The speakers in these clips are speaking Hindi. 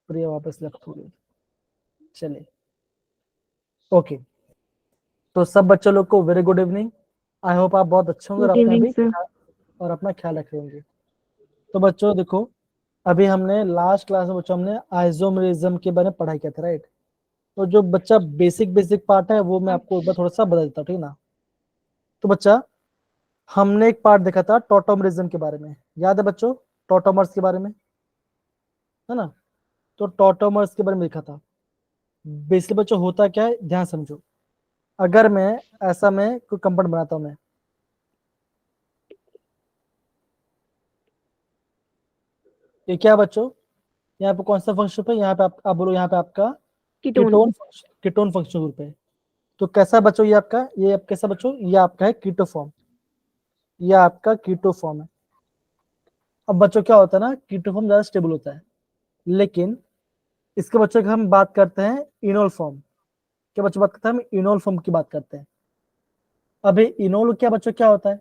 प्रिया वापस लेफ्ट हो गई। चलिए, ओके। तो सब बच्चों लोग को very good evening. I hope आप बहुत अच्छे होंगे और गुड अपना इवनिंग भी सर। और अपना ख्याल रख रहे होंगे। तो बच्चों देखो, अभी हमने लास्ट क्लास में बच्चों हमने आइसोमेरिज्म के बारे में पढ़ाई किया था, राइट। तो जो बच्चा बेसिक बेसिक पार्ट है वो मैं आपको एक बार थोड़ा सा बदल देता हूँ, ठीक ना। तो बच्चा, हमने एक पार्ट देखा था टॉटोमरिज्म के बारे में, याद है बच्चों, टॉटोमर्स के बारे में, है ना। तो टॉटोमर्स के बारे में देखा था। बेसिकली बच्चों होता क्या है, ध्यान समझो। अगर मैं ऐसा मैं कोई कंपाउंड बनाता हूं मैं, ये क्या बच्चों, यहाँ पे कौन सा फंक्शन है, यहाँ पे आप बोलो, यहाँ पे आपका कीटोन। कीटोन फंक्शन ग्रुप है। तो कैसा बच्चों ये आपका, ये कैसा बच्चों, ये आपका है कीटो फॉर्म, ये आपका कीटो फॉर्म है। अब बच्चों क्या होता है ना, कीटो फॉर्म ज्यादा स्टेबल होता है, लेकिन इसके बच्चों की हम बात करते हैं इनोल फॉर्म। क्या बच्चों बात करते हैं, हम इनोल फॉर्म की बात करते हैं। अभी इनोल क्या बच्चों क्या होता है,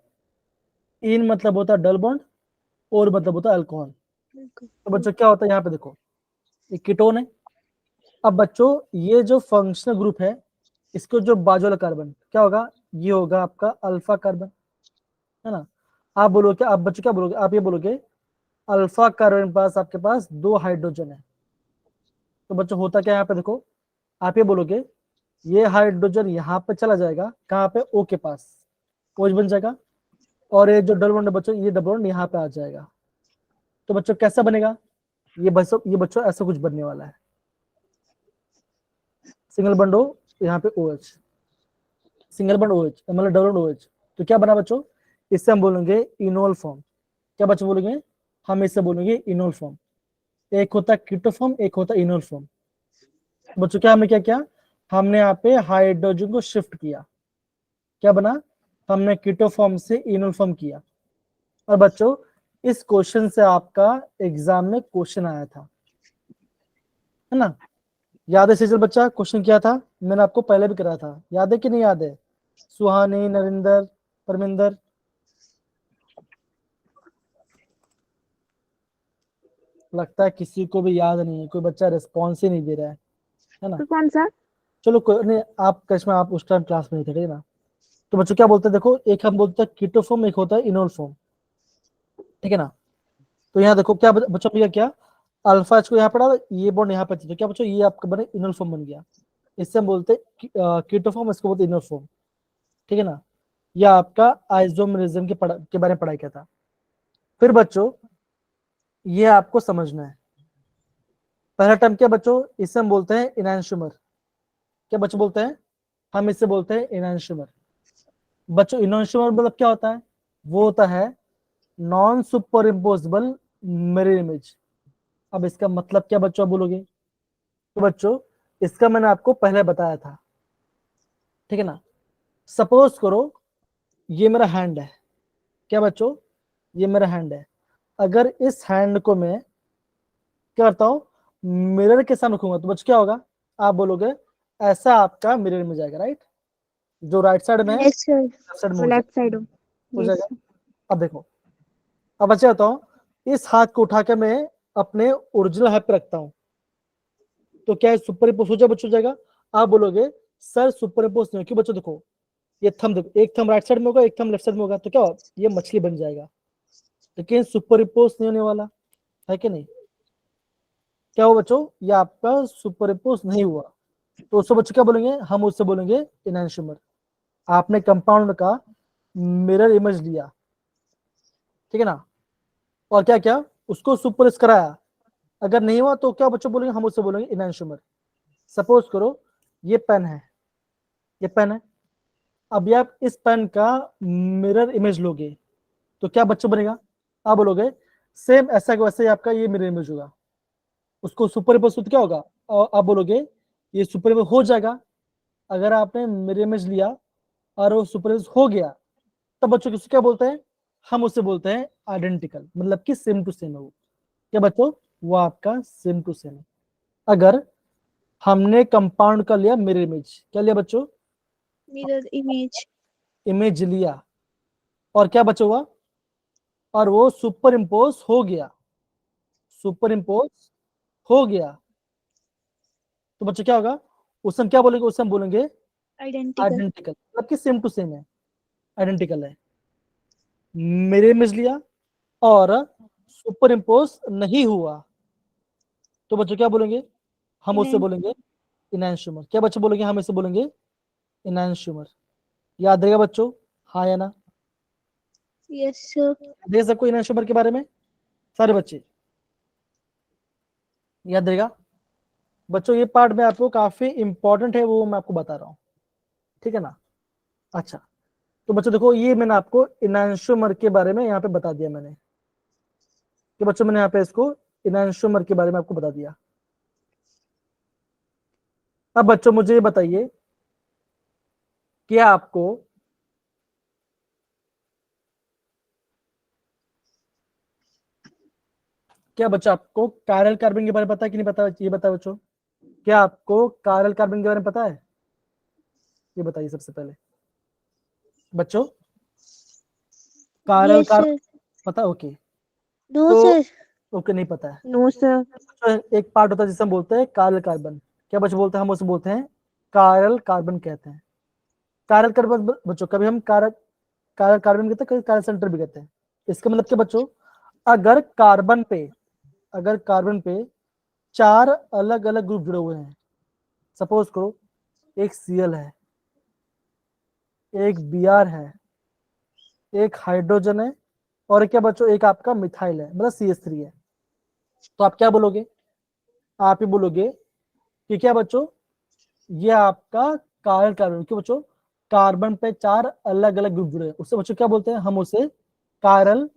इन मतलब होता है डबल बॉन्ड, और मतलब होता है अल्कोहल। तो बच्चों क्या होता है, यहाँ पे देखो, ये कीटोन है। अब बच्चों ये जो फंक्शनल ग्रुप है, इसको जो बाजू वाला कार्बन क्या होगा, ये होगा आपका अल्फा कार्बन, है ना। आप बोलोगे, आप बच्चों क्या बोलोगे, आप ये बोलोगे अल्फा कार्बन के पास आपके पास 2 हाइड्रोजन है। तो बच्चों होता क्या है, यहाँ पे देखो, आप ये बोलोगे ये हाइड्रोजन यहाँ पे चला जाएगा, कहाँ पे, ओ के पास, OH बन जाएगा। और ये जो डबल बॉन्ड है बच्चों, ये डबल बॉन्ड यहाँ पे आ जाएगा। तो बच्चों कैसा बनेगा, ये बच्चों ऐसा कुछ बनने वाला है, सिंगल बॉन्ड ओ, यहाँ पे OH, सिंगल बॉन्ड OH मतलब डबल बॉन्ड OH। तो क्या बना बच्चों, इससे हम बोलेंगे इनोल फॉर्म। क्या बच्चों बोलेंगे, हम इससे बोलेंगे इनोल फॉर्म। एक होता है कीटो फॉर्म, एक होता है इनोल फॉर्म। बच्चों क्या हमने क्या किया, हमने यहाँ पे हाइड्रोजन को शिफ्ट किया, क्या बना, हमने कीटो फॉर्म से इनोल फॉर्म किया। और बच्चों इस क्वेश्चन से आपका एग्जाम में क्वेश्चन आया था, है ना। याद है सीजल बच्चा, क्वेश्चन क्या था, मैंने आपको पहले भी कराया था, याद है कि नहीं याद है, सुहानी, नरिंदर, परमिंदर। लगता है किसी को भी याद नहीं है, कोई बच्चा रिस्पॉन्स ही नहीं दे रहा है ना। तो कौन सा? चलो कोई नहीं, आप कश्मीर आप उस टाइम क्लास में नहीं थे, ठीक है ना। तो बच्चों क्या बोलते हैं, देखो एक हम बोलते हैं कीटो फॉर्म, एक होता है इनोल फॉर्म, ठीक है ना। तो यहाँ देखो क्या बच्चों भैया, क्या अल्फा एच को यहाँ पढ़ा, ये बॉन्ड यहाँ पे, तो क्या बच्चों ये आपका बने इनोल फॉर्म बन गया। इससे हम बोलते हैं कीटो फॉर्म, इसको बोलते हैं इनोल फॉर्म, ठीक है ना। यह आपका आइसोमेरिज्म के बारे में पढ़ाई किया था। फिर बच्चों ये आपको समझना है, पहला टर्म क्या बच्चों, इसे हम बोलते हैं इनैंशियोमर। क्या बच्चों बोलते हैं, हम इसे बोलते हैं इनैंशियोमर। बच्चों इनैंशियोमर मतलब क्या होता है, वो होता है non super imposable mirror image. अब इसका मतलब क्या बच्चों आप बोलोगे, तो बच्चों इसका मैंने आपको पहले बताया था, ठीक है ना। सपोज करो ये मेरा हैंड है, क्या बच्चों, ये मेरा हैंड है। अगर इस हैंड को मैं क्या करता हूँ, मिरर के सामने रखूंगा, तो बच्चों क्या होगा, आप बोलोगे ऐसा आपका मिरर में जाएगा, राइट। जो राइट साइड में है लेफ्ट साइड। लेफ्ट साइड में हो लेफ्ट साइड हो यस। जाएगा। अब देखो, अब बच्चे बताओ, इस हाथ को उठा के मैं अपने ओरिजिनल हाथ पे रखता हूँ, तो क्या सुपर इम्पोज हो जाए बच्चों, हो जाएगा। आप बोलोगे सर सुपर इम्पोज नहीं हो, क्यों बच्चों, देखो ये थंब, देखो एक थंब राइट साइड में होगा, एक थंब लेफ्ट साइड में होगा, तो क्या ये मछली बन जाएगा, लेकिन सुपर इम्पोज नहीं होने वाला है कि नहीं। क्या हुआ बच्चों, ये आपका सुपर इम्पोज नहीं हुआ, तो उसको बच्चों क्या बोलेंगे, हम उससे बोलेंगे इनैंशियोमर। आपने कंपाउंड का मिरर इमेज लिया, ठीक है ना, और क्या क्या उसको सुपरइम्पोज कराया। अगर नहीं हुआ तो क्या बच्चों बोलेंगे, हम उससे बोलेंगे इनैंशियोमर। सपोज करो ये पेन है, ये पेन है। अब आप इस पेन का मिरर इमेज लोगे, तो क्या बच्चों बनेगा, आप बोलोगे सेम ऐसा का वैसे ही आपका ये मिरर इमेज होगा। उसको सुपर इम्पोज तो क्या होगा, और आप बोलोगे ये सुपर इम्पोज हो जाएगा। अगर आपने मिरर इमेज लिया और वो सुपर इम्पोज हो गया, तब बच्चों किसको क्या बोलते हैं, हम उसे बोलते हैं आइडेंटिकल, मतलब कि सेम टू सेम है वो। क्या बच्चों, वो आपका सेम टू सेम है। अगर हमने कंपाउंड का लिया मिरर इमेज, क्या लिया बच्चों, मिरर इमेज। इमेज लिया, और क्या बचा हुआ, और वो सुपर इम्पोज हो गया। सुपर इम्पोज हो गया, तो बच्चों क्या होगा, उस समय क्या बोलेंगे, उस समय बोलेंगे Identical. आइडेंटिकल, मतलब कि सेम टू सेम है, आइडेंटिकल है। मेरे इमेज लिया और सुपर इम्पोज नहीं हुआ, तो बच्चों क्या बोलेंगे, हम उससे बोलेंगे इनैंशियोमर। क्या बच्चों बोलेंगे, हम इसे बोलेंगे इनैंशियोमर। याद रहेगा बच्चों, हाँ या ना? Yes, sir. देख सबको इनैंशियोमर के बारे में, सारे बच्चे याद रहेगा बच्चों? ये पार्ट में आपको काफी इंपॉर्टेंट है, वो मैं आपको बता रहा हूँ, ठीक है ना? अच्छा, तो बच्चों देखो, ये मैंने आपको इनैंशियोमर के बारे में यहाँ पे बता दिया मैंने, कि बच्चों मैंने यहाँ पे इसको इनैंशियोमर के बारे में आपको बता दिया। अब बच्चों मुझे ये बताइए कि आपको क्या बच्चों, आपको कायरल कार्बन के बारे में पता है कि नहीं पता, ये बताओ बच्चों, क्या आपको कायरल कार्बन के बारे में पता है? ये बताइए सबसे पहले बच्चों, कायरल Yes, कार्बन sir. पता? ओके, No, तो sir. ओके नहीं पता है। No, sir. तो एक पार्ट होता है जिसे हम बोलते हैं कायरल कार्बन। क्या बच्चों बोलते हैं, हम उसे बोलते हैं कायरल कार्बन कहते हैं। कायरल कार्बन बच्चों, कभी हम कायरल कायरल कार्बन कहते हैं, कभी कायरल सेंटर भी कहते हैं। इसका मतलब क्या बच्चों, अगर कार्बन पे 4 अलग अलग ग्रुप जुड़े हुए हैं, सपोज करो एक Cl है, एक Br है, एक हाइड्रोजन है, और क्या बच्चों, एक आपका मिथाइल है, मतलब CH3 है, तो आप क्या बोलोगे, आप ही बोलोगे कि क्या बच्चों, ये आपका कायरल कार्बन। क्यों बच्चों, कार्बन पे 4 अलग अलग ग्रुप जुड़े हैं, उससे बच्चों क्या बोलते हैं, हम उसे कायरल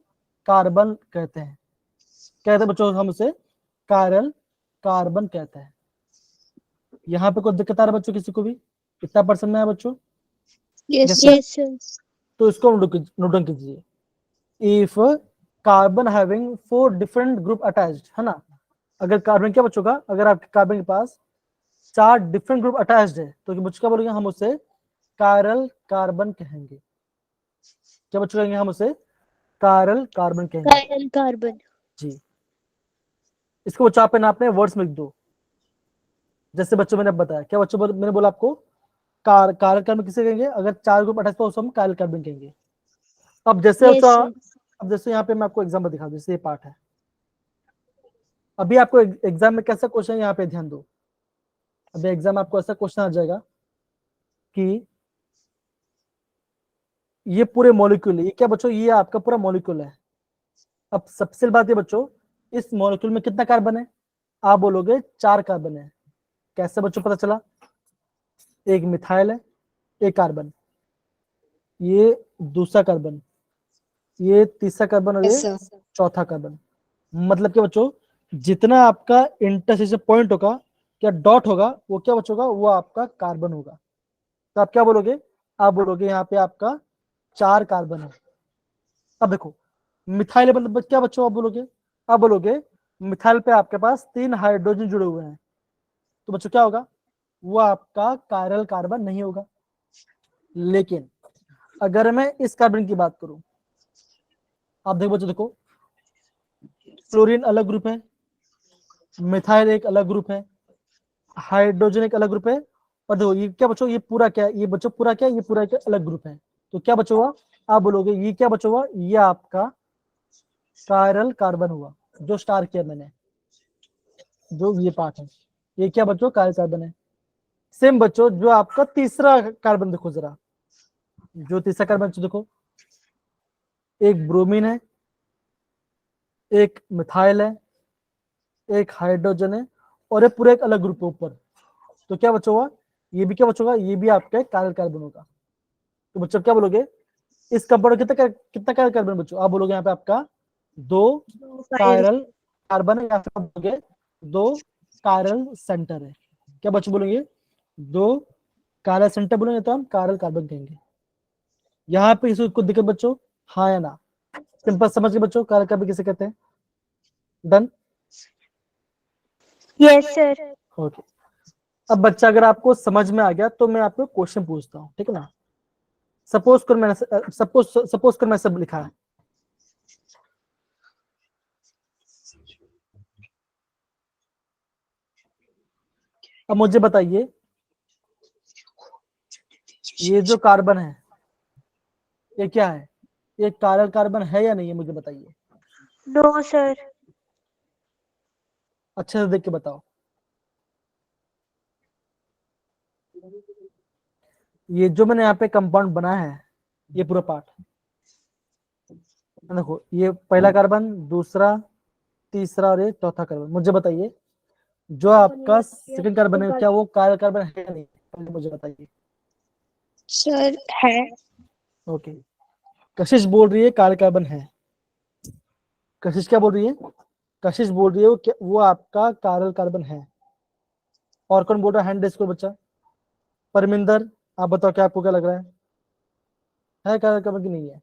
कार्बन कहते हैं। कहते हैं बच्चों, हम उसे कायरल कार्बन कहते हैं। यहाँ पे कोई दिक्कत आ रहा है बच्चों, किसी को भी इतना पसंद में है बच्चों? Yes, Yes, sir. sir. Yes, sir. तो इसको नोट कीजिए, if carbon having 4 different group attached, है ना? अगर कार्बन क्या बच्चों का, अगर आपके कार्बन के पास 4 डिफरेंट ग्रुप अटैच्ड है, तो बच्चों क्या बोलेंगे, हम उसे कायरल कार्बन कहेंगे। क्या बच्चों कहेंगे, हम उसे कायरल कार्बन कहेंगे। Chiral carbon. जी, इसको बच्चों आप अपने वर्ड्स में लिख दो, जैसे बच्चों मैंने बताया। क्या बच्चों मैंने बोला आपको, कायरल कार्बन किसे कहेंगे, अगर 4 ग्रुप अटैच तो हम कायरल कार्बन कहेंगे। अब जैसे Yes, बच्चों, sir. अब जैसे यहाँ पे मैं आपको एग्जाम्पल दिखा दूं, जैसे ये पार्ट है, अभी आपको एग्जाम में कैसा क्वेश्चन है, यहाँ पे ध्यान दो। अभी एग्जाम आपको ऐसा क्वेश्चन आ जाएगा कि ये पूरे मॉलिक्यूल, ये क्या बच्चों, ये आपका पूरा मॉलिक्यूल है। अब सबसे बात ये बच्चों, इस मॉलिक्यूल में कितना कार्बन है? आप बोलोगे 4 कार्बन है। कैसे बच्चों पता चला? एक मिथाइल है, एक कार्बन, ये दूसरा कार्बन, ये तीसरा कार्बन, और ये चौथा कार्बन। मतलब क्या बच्चों, जितना आपका इंटरसेक्शन पॉइंट होगा, क्या डॉट होगा, वो क्या बच्चों का, वो आपका कार्बन होगा। तो आप क्या बोलोगे, आप बोलोगे यहाँ पे आपका 4 कार्बन है। अब देखो, मिथाइल मतलब क्या बच्चों, आप बोलोगे मिथाइल पे आपके पास 3 हाइड्रोजन जुड़े हुए हैं, तो बच्चों क्या होगा, वो आपका कायरल कार्बन नहीं होगा। लेकिन अगर मैं इस कार्बन की बात करूं, आप देखो बच्चों, देखो फ्लोरीन अलग ग्रुप है, मिथाइल एक अलग ग्रुप है, हाइड्रोजन एक अलग ग्रुप है, और देखो ये क्या बच्चों, ये पूरा क्या है, ये बच्चों पूरा क्या है, ये पूरा क्या अलग ग्रुप है। तो क्या बच्चों हुआ, आप बोलोगे ये क्या बच्चों हुआ, ये आपका कायरल कार्बन हुआ, जो स्टार किया मैंने, जो ये पार्ट है, ये क्या बच्चों, कायरल कार्बन है। सेम बच्चों, जो आपका तीसरा कार्बन देखो जरा, जो तीसरा कार्बन देखो, एक ब्रोमीन है, एक मिथाइल है, एक हाइड्रोजन है, और ये पूरा एक अलग ग्रुप है ऊपर। तो क्या बच्चों हुआ, ये भी क्या बच्चों होगा, ये भी आपका कायरल कार्बन होगा। तो बच्चों क्या बोलोगे, इस कंपाउंड कितना कायरल कार्बन बच्चों, आप बोलोगे यहाँ पे आपका 2 Chiral. कायरल कार्बन है, या फिर आप बोलोगे 2 कायरल सेंटर है। क्या बच्चों बोलेंगे, 2 कायरल सेंटर बोलेंगे, तो हम कायरल कार्बन कहेंगे। यहाँ पे इसको दिक्कत बच्चों, हाँ या ना? सिंपल समझ के बच्चों, कायरल कार्बन किसे कहते हैं? डन? Yes, sir. ओके। अब बच्चा अगर आपको समझ में आ गया, तो मैं आपको क्वेश्चन पूछता हूँ, ठीक है ना? सपोज कर मैं सब लिखा है, अब मुझे बताइए, ये जो कार्बन है ये क्या है? ये कायरल कार्बन है या नहीं है, मुझे बताइए। No sir. अच्छे से देख के बताओ। ये जो मैंने यहाँ पे कंपाउंड बनाया है, ये पूरा पार्ट देखो, ये पहला कार्बन, दूसरा, तीसरा और ये चौथा कार्बन। मुझे बताइए, जो आपका सेकंड कार्बन है क्या वो कायरल कार्बन है या नहीं, पहले मुझे बताइए। सर है। ओके, कशिश बोल रही है कायरल कार्बन है। कशिश क्या बोल रही है? कशिश बोल रही है वो आपका कायरल कार्बन है। और कौन बोल रहा है? हैंड रेज करो बच्चा। परमिंदर, आप बताओ क्या, आपको क्या लग रहा है कायरल कार्बन की नहीं है?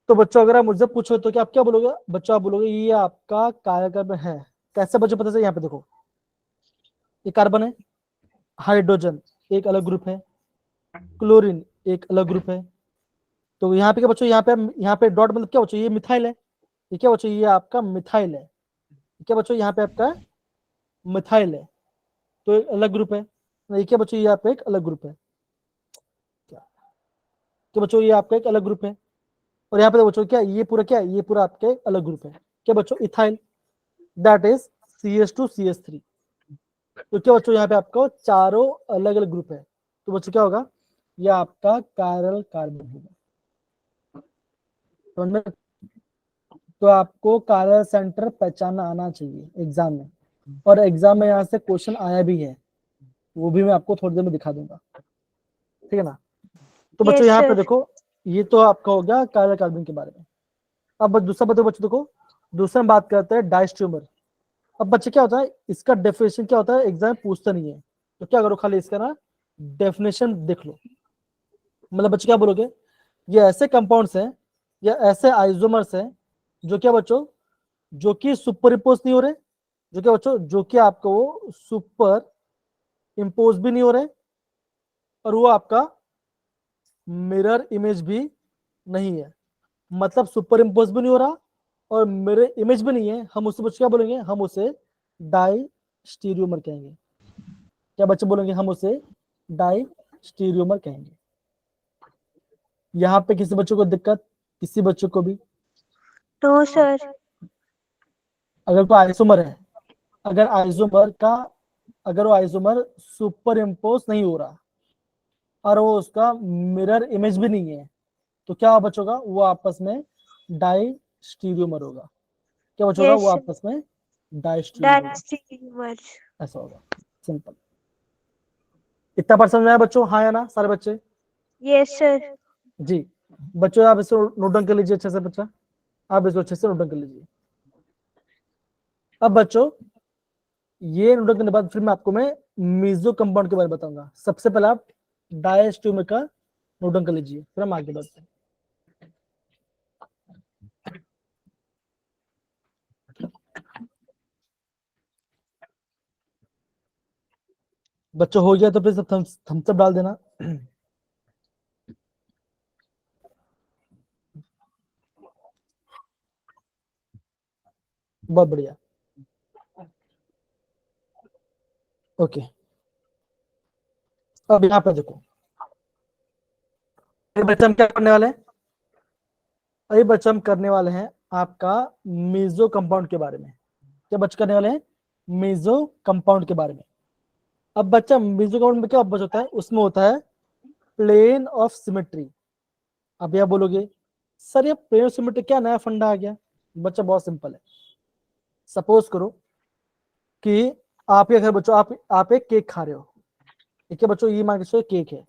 तो बच्चों अगर आप मुझसे पूछो तो क्या आप क्या बोलोगे? बच्चों आप बोलोगे ये आपका कायरल कार्बन है। कैसे बच्चों पता चले? यहाँ पे देखो, ये कार्बन है, हाइड्रोजन एक अलग ग्रुप है, क्लोरीन एक अलग ग्रुप है। तो यहाँ पे क्या बच्चों, यहाँ पे डॉट मतलब क्या बच्चों? ये मिथाइल है। ये क्या बच्चों? ये आपका मिथाइल है। क्या बच्चों? यहाँ पे आपका मिथाइल है, तो एक अलग ग्रुप है। ये क्या बच्चों? ये यहाँ पे एक अलग ग्रुप है। क्या बच्चों? ये आपका एक अलग ग्रुप है। और यहाँ पे बच्चों क्या, ये पूरा आपका एक अलग ग्रुप है। क्या बच्चों? Ethyl, that is CH2CH3। तो क्या बच्चों? यहाँ पे आपका चारों अलग अलग ग्रुप है। तो बच्चों क्या होगा? ये आपका कायरल कार्बन होगा। समझ में? तो आपको कायरल सेंटर पहचानना आना चाहिए एग्जाम में। और एग्जाम में यहाँ से क्वेश्चन आया भी है, वो भी मैं आपको थोड़ी देर में दिखा दूंगा, ठीक है ना? तो बच्चों यस यहाँ पे सर। देखो, ये तो आपका हो गया कायरल कार्बन के बारे में। अब दूसरा बताओ बच्चों, देखो दूसरा बात करते हैं डाइस्ट्रोमर। अब बच्चे क्या होता है, इसका डेफिनेशन क्या होता है, एग्जाम पूछता नहीं है। तो क्या करो, खाली इसका ना डेफिनेशन देख लो। मतलब बच्चे क्या बोलोगे, ये ऐसे कंपाउंड्स हैं या ऐसे आइसोमर्स हैं जो क्या बच्चों, जो कि सुपर इम्पोज नहीं हो रहे, जो क्या बच्चों, जो कि आपको वो सुपर इम्पोज भी नहीं हो रहे, और वो आपका मिरर इमेज भी नहीं है। मतलब सुपर इम्पोज भी नहीं हो रहा और मिरर इमेज भी नहीं है। हम उससे बच्चे क्या बोलेंगे, हम उसे डाई स्टीरियोमर कहेंगे। क्या बच्चे बोलेंगे? हम उसे डाई स्टीरियोमर कहेंगे। यहाँ पे किसी बच्चों को दिक्कत, किसी बच्चों को भी? No sir. अगर कोई आइसोमर है, अगर आइसोमर का, अगर वो आइसोमर सुपर इम्पोज नहीं हो रहा और वो उसका मिरर इमेज भी नहीं है, तो क्या बच्चों का, वो आपस में डाई स्टीरियोमर होगा। क्या बच्चों का? वो यस सर। आपस में डाई स्टीरियोमर होगा। डायस्टीरियोमर। ऐसा होगा, सिंपल। इतना बार समझ में आया बच्चों? हाँ या ना सारे बच्चे? Yes sir. जी। बच्चों आप इसको नोट डाउन कर लीजिए अच्छे से, बच्चा आप इसको अच्छे से नोट डाउन कर लीजिए। अब बच्चों ये नोट डाउन करने के बाद फिर मैं आपको मीजो कंपाउंड के बारे में बताऊंगा। सबसे पहले आप डायस्ट्रोमर का नोट डाउन कर लीजिए, फिर हम आगे बढ़ते हैं। बच्चों हो गया तो फिर सब थम्स अप डाल देना। बहुत बढ़िया, ओके। अब यहाँ पे देखो, अभी बच्चे हम क्या करने वाले हैं? अभी बच्चे हम करने वाले हैं आपका मीजो कंपाउंड के बारे में। क्या बच्चे करने वाले हैं? मीजो कंपाउंड के बारे में। अब बच्चा मीजो कंपाउंड में क्या बच होता है? उसमें होता है प्लेन ऑफ सिमेट्री। अब यह बोलोगे सर ये प्लेन ऑफ सिमेट्री क्या नया फंडा आ गया? बच्चा बहुत सिंपल है। सपोज करो कि आप ये घर बच्चों, आप एक केक खा रहे हो, ठीक है बच्चों? ये मान के चलो केक है,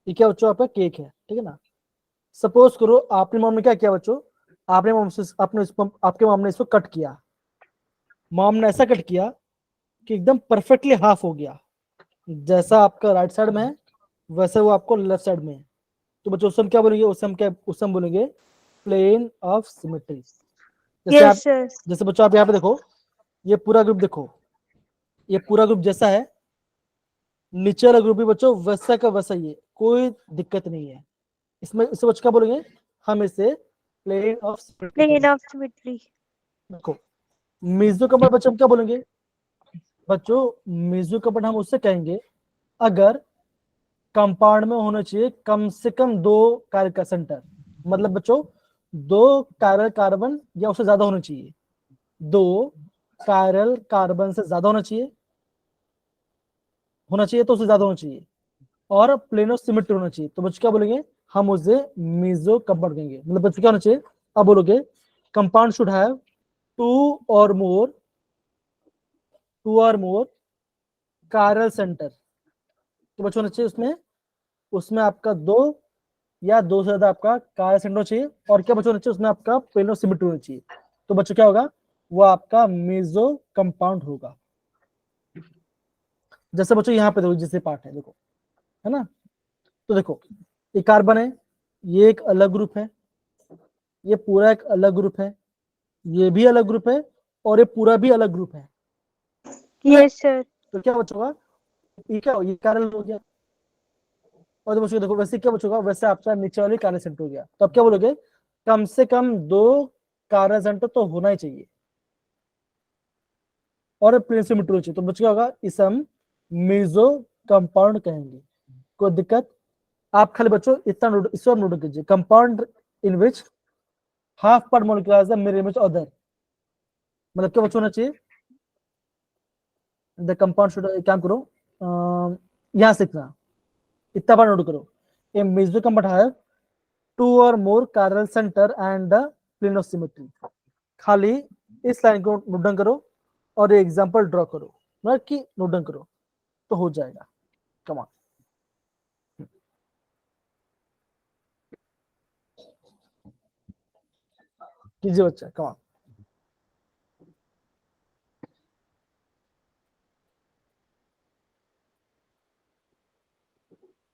ठीक है बच्चों? आपका केक है, ठीक है ना? सपोज करो आपने मॉम ने क्या किया बच्चों, आपने मॉम से आपके मॉम ने इसको कट किया। मॉम ने ऐसा कट किया कि एकदम परफेक्टली हाफ हो गया। जैसा आपका राइट साइड में है वैसे वो आपको लेफ्ट साइड में है। तो बच्चों उस समय क्या बोलेंगे? उस समय बोलेंगे प्लेन ऑफ सिमेट्री। जैसे आप, यस सर। जैसे बच्चों आप यहाँ पे देखो, ये पूरा ग्रुप देखो, ये पूरा ग्रुप जैसा है, नीचे वाला ग्रुप भी बच्चों वैसा का वैसा ही है, कोई दिक्कत नहीं है इसमें। इसे बच्चों क्या बोलेंगे? हम इसे प्लेन ऑफ सिमेट्री प्लेन कहेंगे। Of symmetry. देखो मेसो कंपाउंड बच्चों हम क्या बोलेंगे बच्चों? मेसो कंपाउंड हम उससे कहेंगे अगर कंपाउंड में होना चाहिए कम से कम 2 कार्य का सेंटर, मतलब बच्चों 2 कायरल कार्बन या उससे ज्यादा होना चाहिए, 2 कायरल कार्बन से ज्यादा होना चाहिए तो उससे ज्यादा होना चाहिए, और प्लेनो सिमेट्री होना चाहिए। तो बच्चों क्या बोलेंगे? हम उसे मेसो कंपाउंड कहेंगे। मतलब बच्चों क्या होना चाहिए? अब बोलोगे कंपाउंड शुड हैव 2 और मोर कायरल सेंटर। तो बच्चों होना चाहिए उसमें उसमें आपका 2 या 2 से ज्यादा आपका कायरल सेंटर होना चाहिए, और क्या बच्चों होना चाहिए? उसमें आपका प्लेनो सिमेट्री होना चाहिए। तो बच्चों क्या होगा? वो आपका मेसो कंपाउंड होगा। जैसे बच्चों यहाँ पे देखो, जैसे पार्ट है देखो, है ना? तो देखो ये कार्बन है, ये एक अलग ग्रुप है, ये पूरा एक अलग ग्रुप है, ये भी अलग ग्रुप है, और ये पूरा भी अलग ग्रुप है। Yes sir. तो क्या बचोगा? ये क्या ये कार्बन हो गया, और बच्चों देखो वैसे क्या बचोगा? वैसे आपका नीचे वाली कार्बन सेंटर हो गया। तो अब क्या बोलोगे? कम से कम 2 कार्बन सेंटर तो होना ही चाहिए, और प्लेन सिमेट्री चाहिए। तो बच्चों क्या होगा? इसे हम मेसो कंपाउंड कहेंगे। कोई दिक्कत? आप खाली बच्चों इतना इसको नोट कीजिए, compound in which half part molecule is the mirror image other. मतलब क्या बच्चों होना चाहिए? द कंपाउंड शुड, क्या करो यहां सीखना, इतना बार नोट करो। ए मेसो कंपाउंड हैव 2 और more carbon centre and the plane of symmetry. खाली इस लाइन को नोट डाउन करो और एग्जांपल ड्रॉ करो, मतलब कि नोट डाउन करो तो हो जाएगा। कमान कीजिए बच्चा, कमान।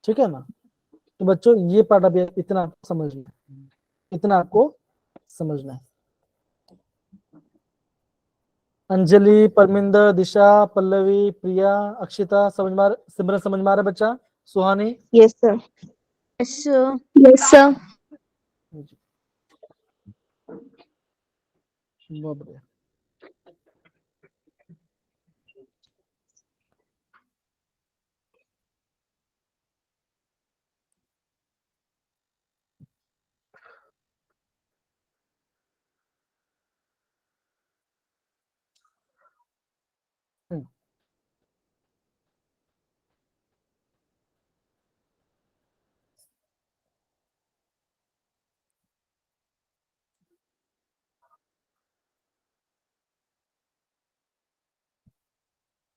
ठीक है ना? तो बच्चों ये पार्ट अभी इतना आपको समझना है, इतना आपको समझना है। अंजलि, परमिंदर, दिशा, पल्लवी, प्रिया, अक्षिता समझ मार, सिमरन समझ मार बच्चा, Suhani. Yes sir. Yes sir. Yes sir. बहुत बढ़िया।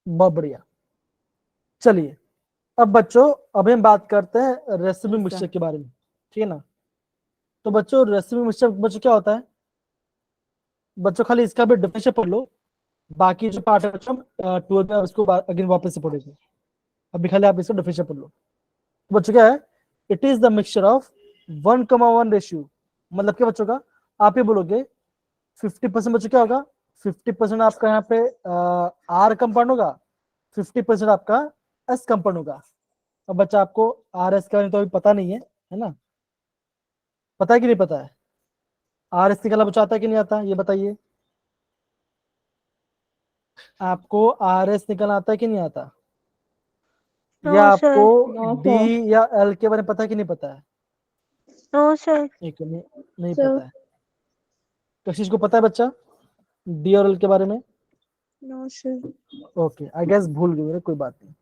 बहुत बढ़िया। चलिए अब बच्चों, अभी हम बात करते हैं रेसिपी मिक्सचर के बारे में, ठीक है ना? तो बच्चों रेसिपी मिक्सचर बच्चों क्या होता है? बच्चों खाली इसका भी डेफिनेशन पढ़ लो, बाकी जो पार्ट है बच्चों 12 में उसको अगेन वापस से पढ़ेंगे। अभी खाली आप इसका डेफिनेशन पढ़ लो। तो बच्चों क्या है? It is the mixture of 1:1 ratio. मतलब क्या बच्चों का? आप ये बोलोगे 50% बच्चों क्या होगा? 50% आपका यहाँ पे आर कंपाउंड होगा, 50% आपका एस कंपाउंड होगा। अब बच्चा आपको आर एस के बारे में तो अभी पता नहीं है ना? पता है कि नहीं पता है? आर एस निकालना बच्चा आता है कि नहीं आता, ये बताइए। आपको आर एस निकालना आता है कि नहीं आता? या नो आपको सर। डी या एल के बारे में पता है कि नहीं पता है? No sir. एक नहीं पता है। किसी को पता है बच्चा डी और एल के बारे में? No sir. Okay, I guess भूल गए मेरे, कोई बात नहीं।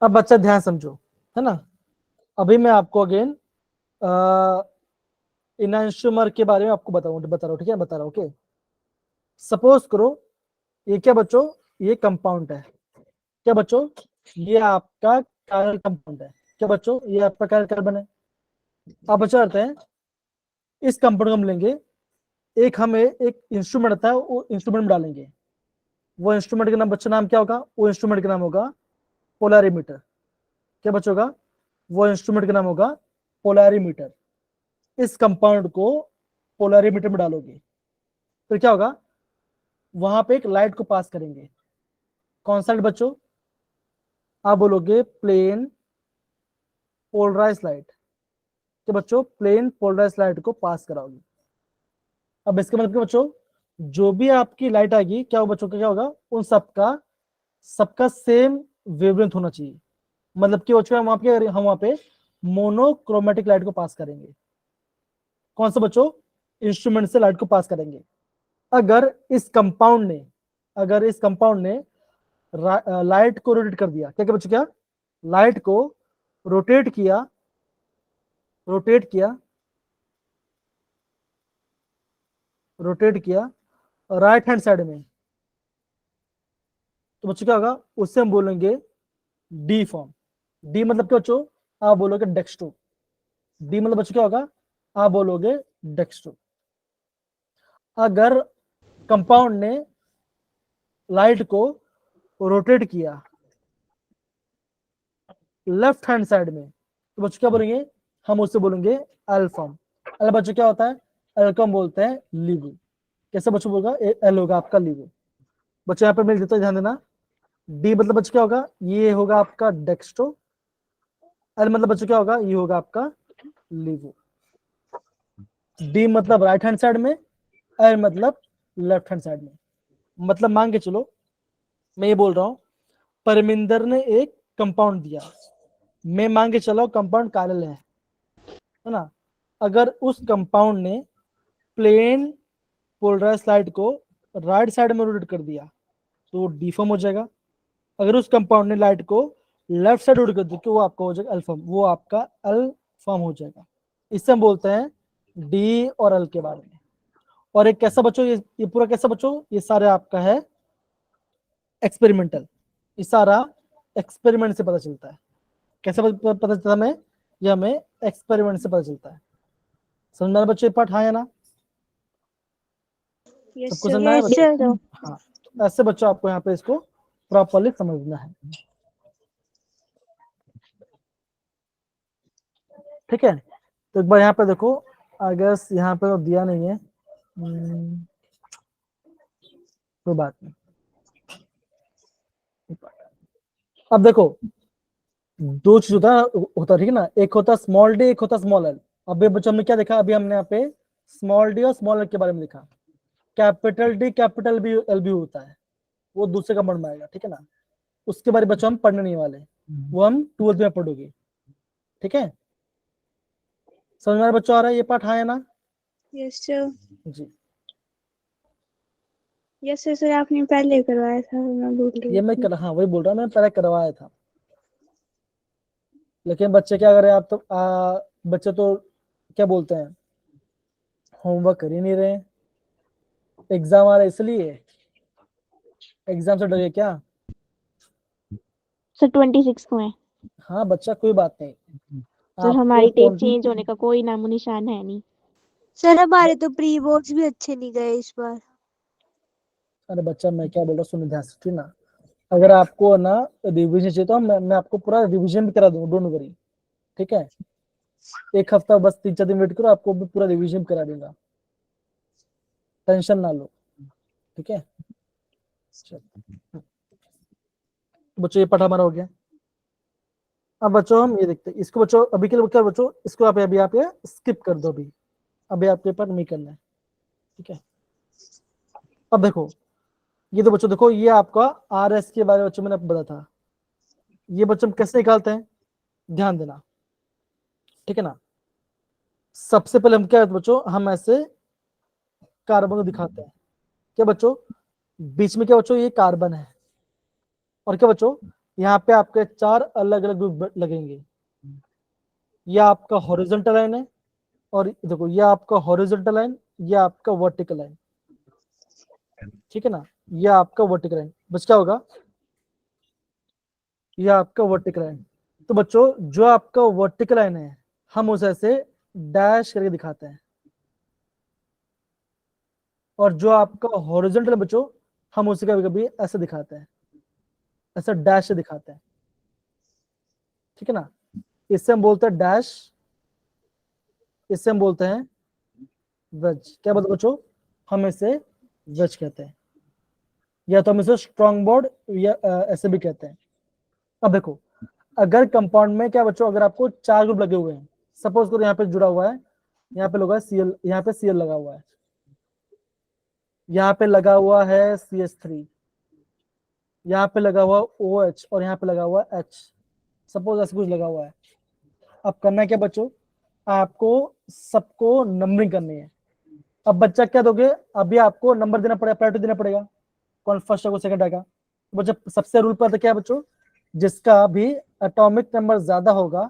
अब बच्चा ध्यान समझो, है ना? अभी मैं आपको अगेन इनांशुमर के बारे में आपको बता रहा हूँ, ठीक है? बता रहा हूँ, ओके? सपोज करो ये क्या बच्चों? ये कंपाउंड है। क्या बच्चों? ये आपका कायरल कंपाउंड है। क्या बच्चों? ये आपका कायरल कार्बन है। अब बच्चा करते हैं इस कंपाउंड को हम लेंगे, एक हमें एक इंस्ट्रूमेंट आता है, वो इंस्ट्रूमेंट में डालेंगे। वो इंस्ट्रूमेंट का नाम बच्चा नाम क्या होगा? वो इंस्ट्रूमेंट का नाम होगा पोलैरिमीटर। क्या बच्चों का? वो इंस्ट्रूमेंट का नाम होगा पोलैरिमीटर। इस कंपाउंड को पोलैरिमीटर में डालोगे तो क्या होगा? वहां पे एक लाइट को पास करेंगे। कौन सा लाइट बच्चों? आप बोलोगे प्लेन पोलराइज लाइट। तो बच्चों प्लेन पोलराइज लाइट को पास कराओगे। अब इसका मतलब क्या बच्चों? जो भी आपकी लाइट आएगी क्या वो बच्चों का क्या होगा, उन सबका सेम वेवलेंथ होना चाहिए। मतलब कि बच्चों हम वहां पे मोनोक्रोमेटिक लाइट को पास करेंगे। कौन सा बच्चों, इंस्ट्रूमेंट से लाइट को पास करेंगे। अगर इस कंपाउंड ने लाइट को रोटेट कर दिया, क्या क्या बच्चों, क्या लाइट को रोटेट किया राइट हैंड साइड में, तो बच्चों क्या होगा, उससे हम बोलेंगे डी फॉर्म। डी मतलब क्या बच्चों, आप बोलोगे डेक्स्ट्रो। डी मतलब बच्चों क्या होगा, आप बोलोगे डेक्स्ट्रो। अगर कंपाउंड ने लाइट को रोटेट किया लेफ्ट हैंड साइड में, तो बच्चों क्या बोलेंगे, हम उससे बोलेंगे एल फॉर्म। एल बच्चों क्या होता है, एल को हम बोलते हैं लीवो। कैसे बच्चों बोलगा, एल होगा आपका लीवो। बच्चों यहाँ पे मिल देता है, ध्यान देना। डी मतलब बच्चों क्या होगा, ये होगा आपका डेक्स्ट्रो। एल मतलब बच्चों क्या होगा, ये होगा आपका लीवो। डी मतलब राइट हैंड साइड में, एल मतलब लेफ्ट हैंड साइड में। मतलब मान के चलो, मैं ये बोल रहा हूं, परमिंदर ने एक कंपाउंड दिया, मैं मान के चलो कंपाउंड कायल है ना। अगर उस कंपाउंड ने प्लेन पोलराइज लाइट को राइट साइड में रोटेट कर दिया तो वो डी फॉर्म हो जाएगा। अगर उस कंपाउंड ने लाइट को लेफ्ट साइड रोटेट कर दिया तो वो आपका हो जाएगा एल फॉर्म, वो आपका एल फॉर्म हो जाएगा। इससे हम बोलते हैं डी और एल के बारे में। और एक कैसा बच्चों, ये पूरा कैसा बच्चों, ये सारा आपका है एक्सपेरिमेंटल। ये सारा एक्सपेरिमेंट से पता चलता है। कैसे पता चलता है हमें, ये हमें एक्सपेरिमेंट से पता चलता है। समझ में बच्चों ये पार्ट, हाँ या ना, Yes, सबको sir. समझना है Yes, sir. हाँ, तो ऐसे बच्चों आपको यहाँ पे इसको प्रॉपरली समझना है। ठीक है, तो एक बार यहाँ पे देखो, अगर यहाँ पे तो दिया नहीं है, कोई बात नहीं। अब देखो, दो चीज होता है ठीक है ना, एक होता है स्मॉल डी, एक होता है स्मॉल एल। अभी बच्चों हमने क्या देखा, अभी हमने यहाँ पे स्मॉल डी और स्मॉल एल के बारे में देखा। Capital D capital B L भी होता है, वो दूसरे कंपाउंड में आएगा, ठीक है ना। उसके बारे में बच्चों हम पढ़ने नहीं वाले, वो हम 12th में पढ़ोगे। ठीक है, समझ में बच्चों आ रहा है ये पार्ट, हाँ या ना। Yes, sir. जी, Yes, sir. सर आपने पहले करवाया था, मैं भूल ये गई मैं थी। हाँ वही बोल रहा हूँ, मैंने पहले करवाया था। लेकिन बच्चे क्या करें, आप तो बच्चे तो क्या बोलते हैं, होमवर्क कर ही नहीं रहे। एग्जाम आ रहा है इसलिए, एग्जाम से डरे क्या। सर 26 को है। हाँ बच्चा, कोई बात नहीं, सर आपको हमारी डेट कौन, चेंज होने का कोई नामो निशान है नहीं। सर हमारे तो प्री बोर्ड्स भी अच्छे नहीं गए इस बार। अरे बच्चा मैं क्या बोल रहा हूँ, सुनो ध्यान से ठीक ना। अगर आपको ना रिविजन चाहिए तो मैं आपको पूरा रिविजन भी करा दूंगा, डोंट वरी। ठीक है, एक हफ्ता बस 3-4 दिन वेट करो, आपको भी पूरा रिविजन करा दूंगा, टेंशन ना लो। ठीक है, चलो बच्चों ये पढ़ा हमारा हो गया। अब बच्चों हम ये देखते हैं इसको, बच्चों अभी के लिए क्या बच्चों, इसको अभी आप ये स्किप कर दो, अभी आपके पास नहीं करना है। ठीक है, अब देखो, ये तो बच्चों देखो, ये आपका आर एस के बारे में बच्चों मैंने आपको बताया था। ये बच्चों हम कैसे निकालते हैं, ध्यान देना। ठीक है ना, सबसे पहले हम क्या करते हैं बच्चों, हम ऐसे कार्बन को दिखाते हैं। क्या बच्चों, बीच में क्या बच्चों, ये कार्बन है। और क्या बच्चों, यहाँ पे आपके 4 अलग अलग ग्रुप लगेंगे। ये आपका हॉरिजॉन्टल लाइन है, और देखो ये आपका हॉरिजॉन्टल लाइन, ये आपका वर्टिकल लाइन। ठीक है ना, ये आपका वर्टिकल लाइन, बस क्या होगा, ये आपका वर्टिकल लाइन। तो बच्चों जो आपका वर्टिकल लाइन है, हम उसे ऐसे डैश करके दिखाते हैं। और जो आपका हॉरिजॉन्टल है बच्चों, हम उसे कभी कभी ऐसे दिखाते हैं, ऐसा डैश से दिखाते हैं। ठीक है ना, इससे हम बोलते हैं डैश, इससे हम बोलते हैं वेज। क्या बोलते हैं बच्चों, हम इसे वेज कहते हैं, या तो हम इसे स्ट्रॉन्ग बोर्ड या ऐसे भी कहते हैं। अब देखो, अगर कंपाउंड में क्या बच्चों, अगर आपको 4 ग्रुप लगे हुए हैं, सपोज करो यहाँ पे जुड़ा हुआ है, यहाँ पे लगा Cl, यहाँ पे Cl लगा हुआ है। यहाँ पे लगा हुआ है CH3, यहाँ पे लगा हुआ OH और यहाँ पे लगा हुआ H, सपोज ऐसा कुछ लगा हुआ है। अब करना है क्या बच्चों, आपको सबको नंबरिंग करनी है। अब बच्चा क्या दोगे, अभी आपको नंबर देना पड़ेगा, प्रायोरिटी देना पड़ेगा, कौन फर्स्ट है, कौन सेकंड आएगा। बच्चा सबसे रूल पता क्या है बच्चों, जिसका भी एटॉमिक नंबर ज्यादा होगा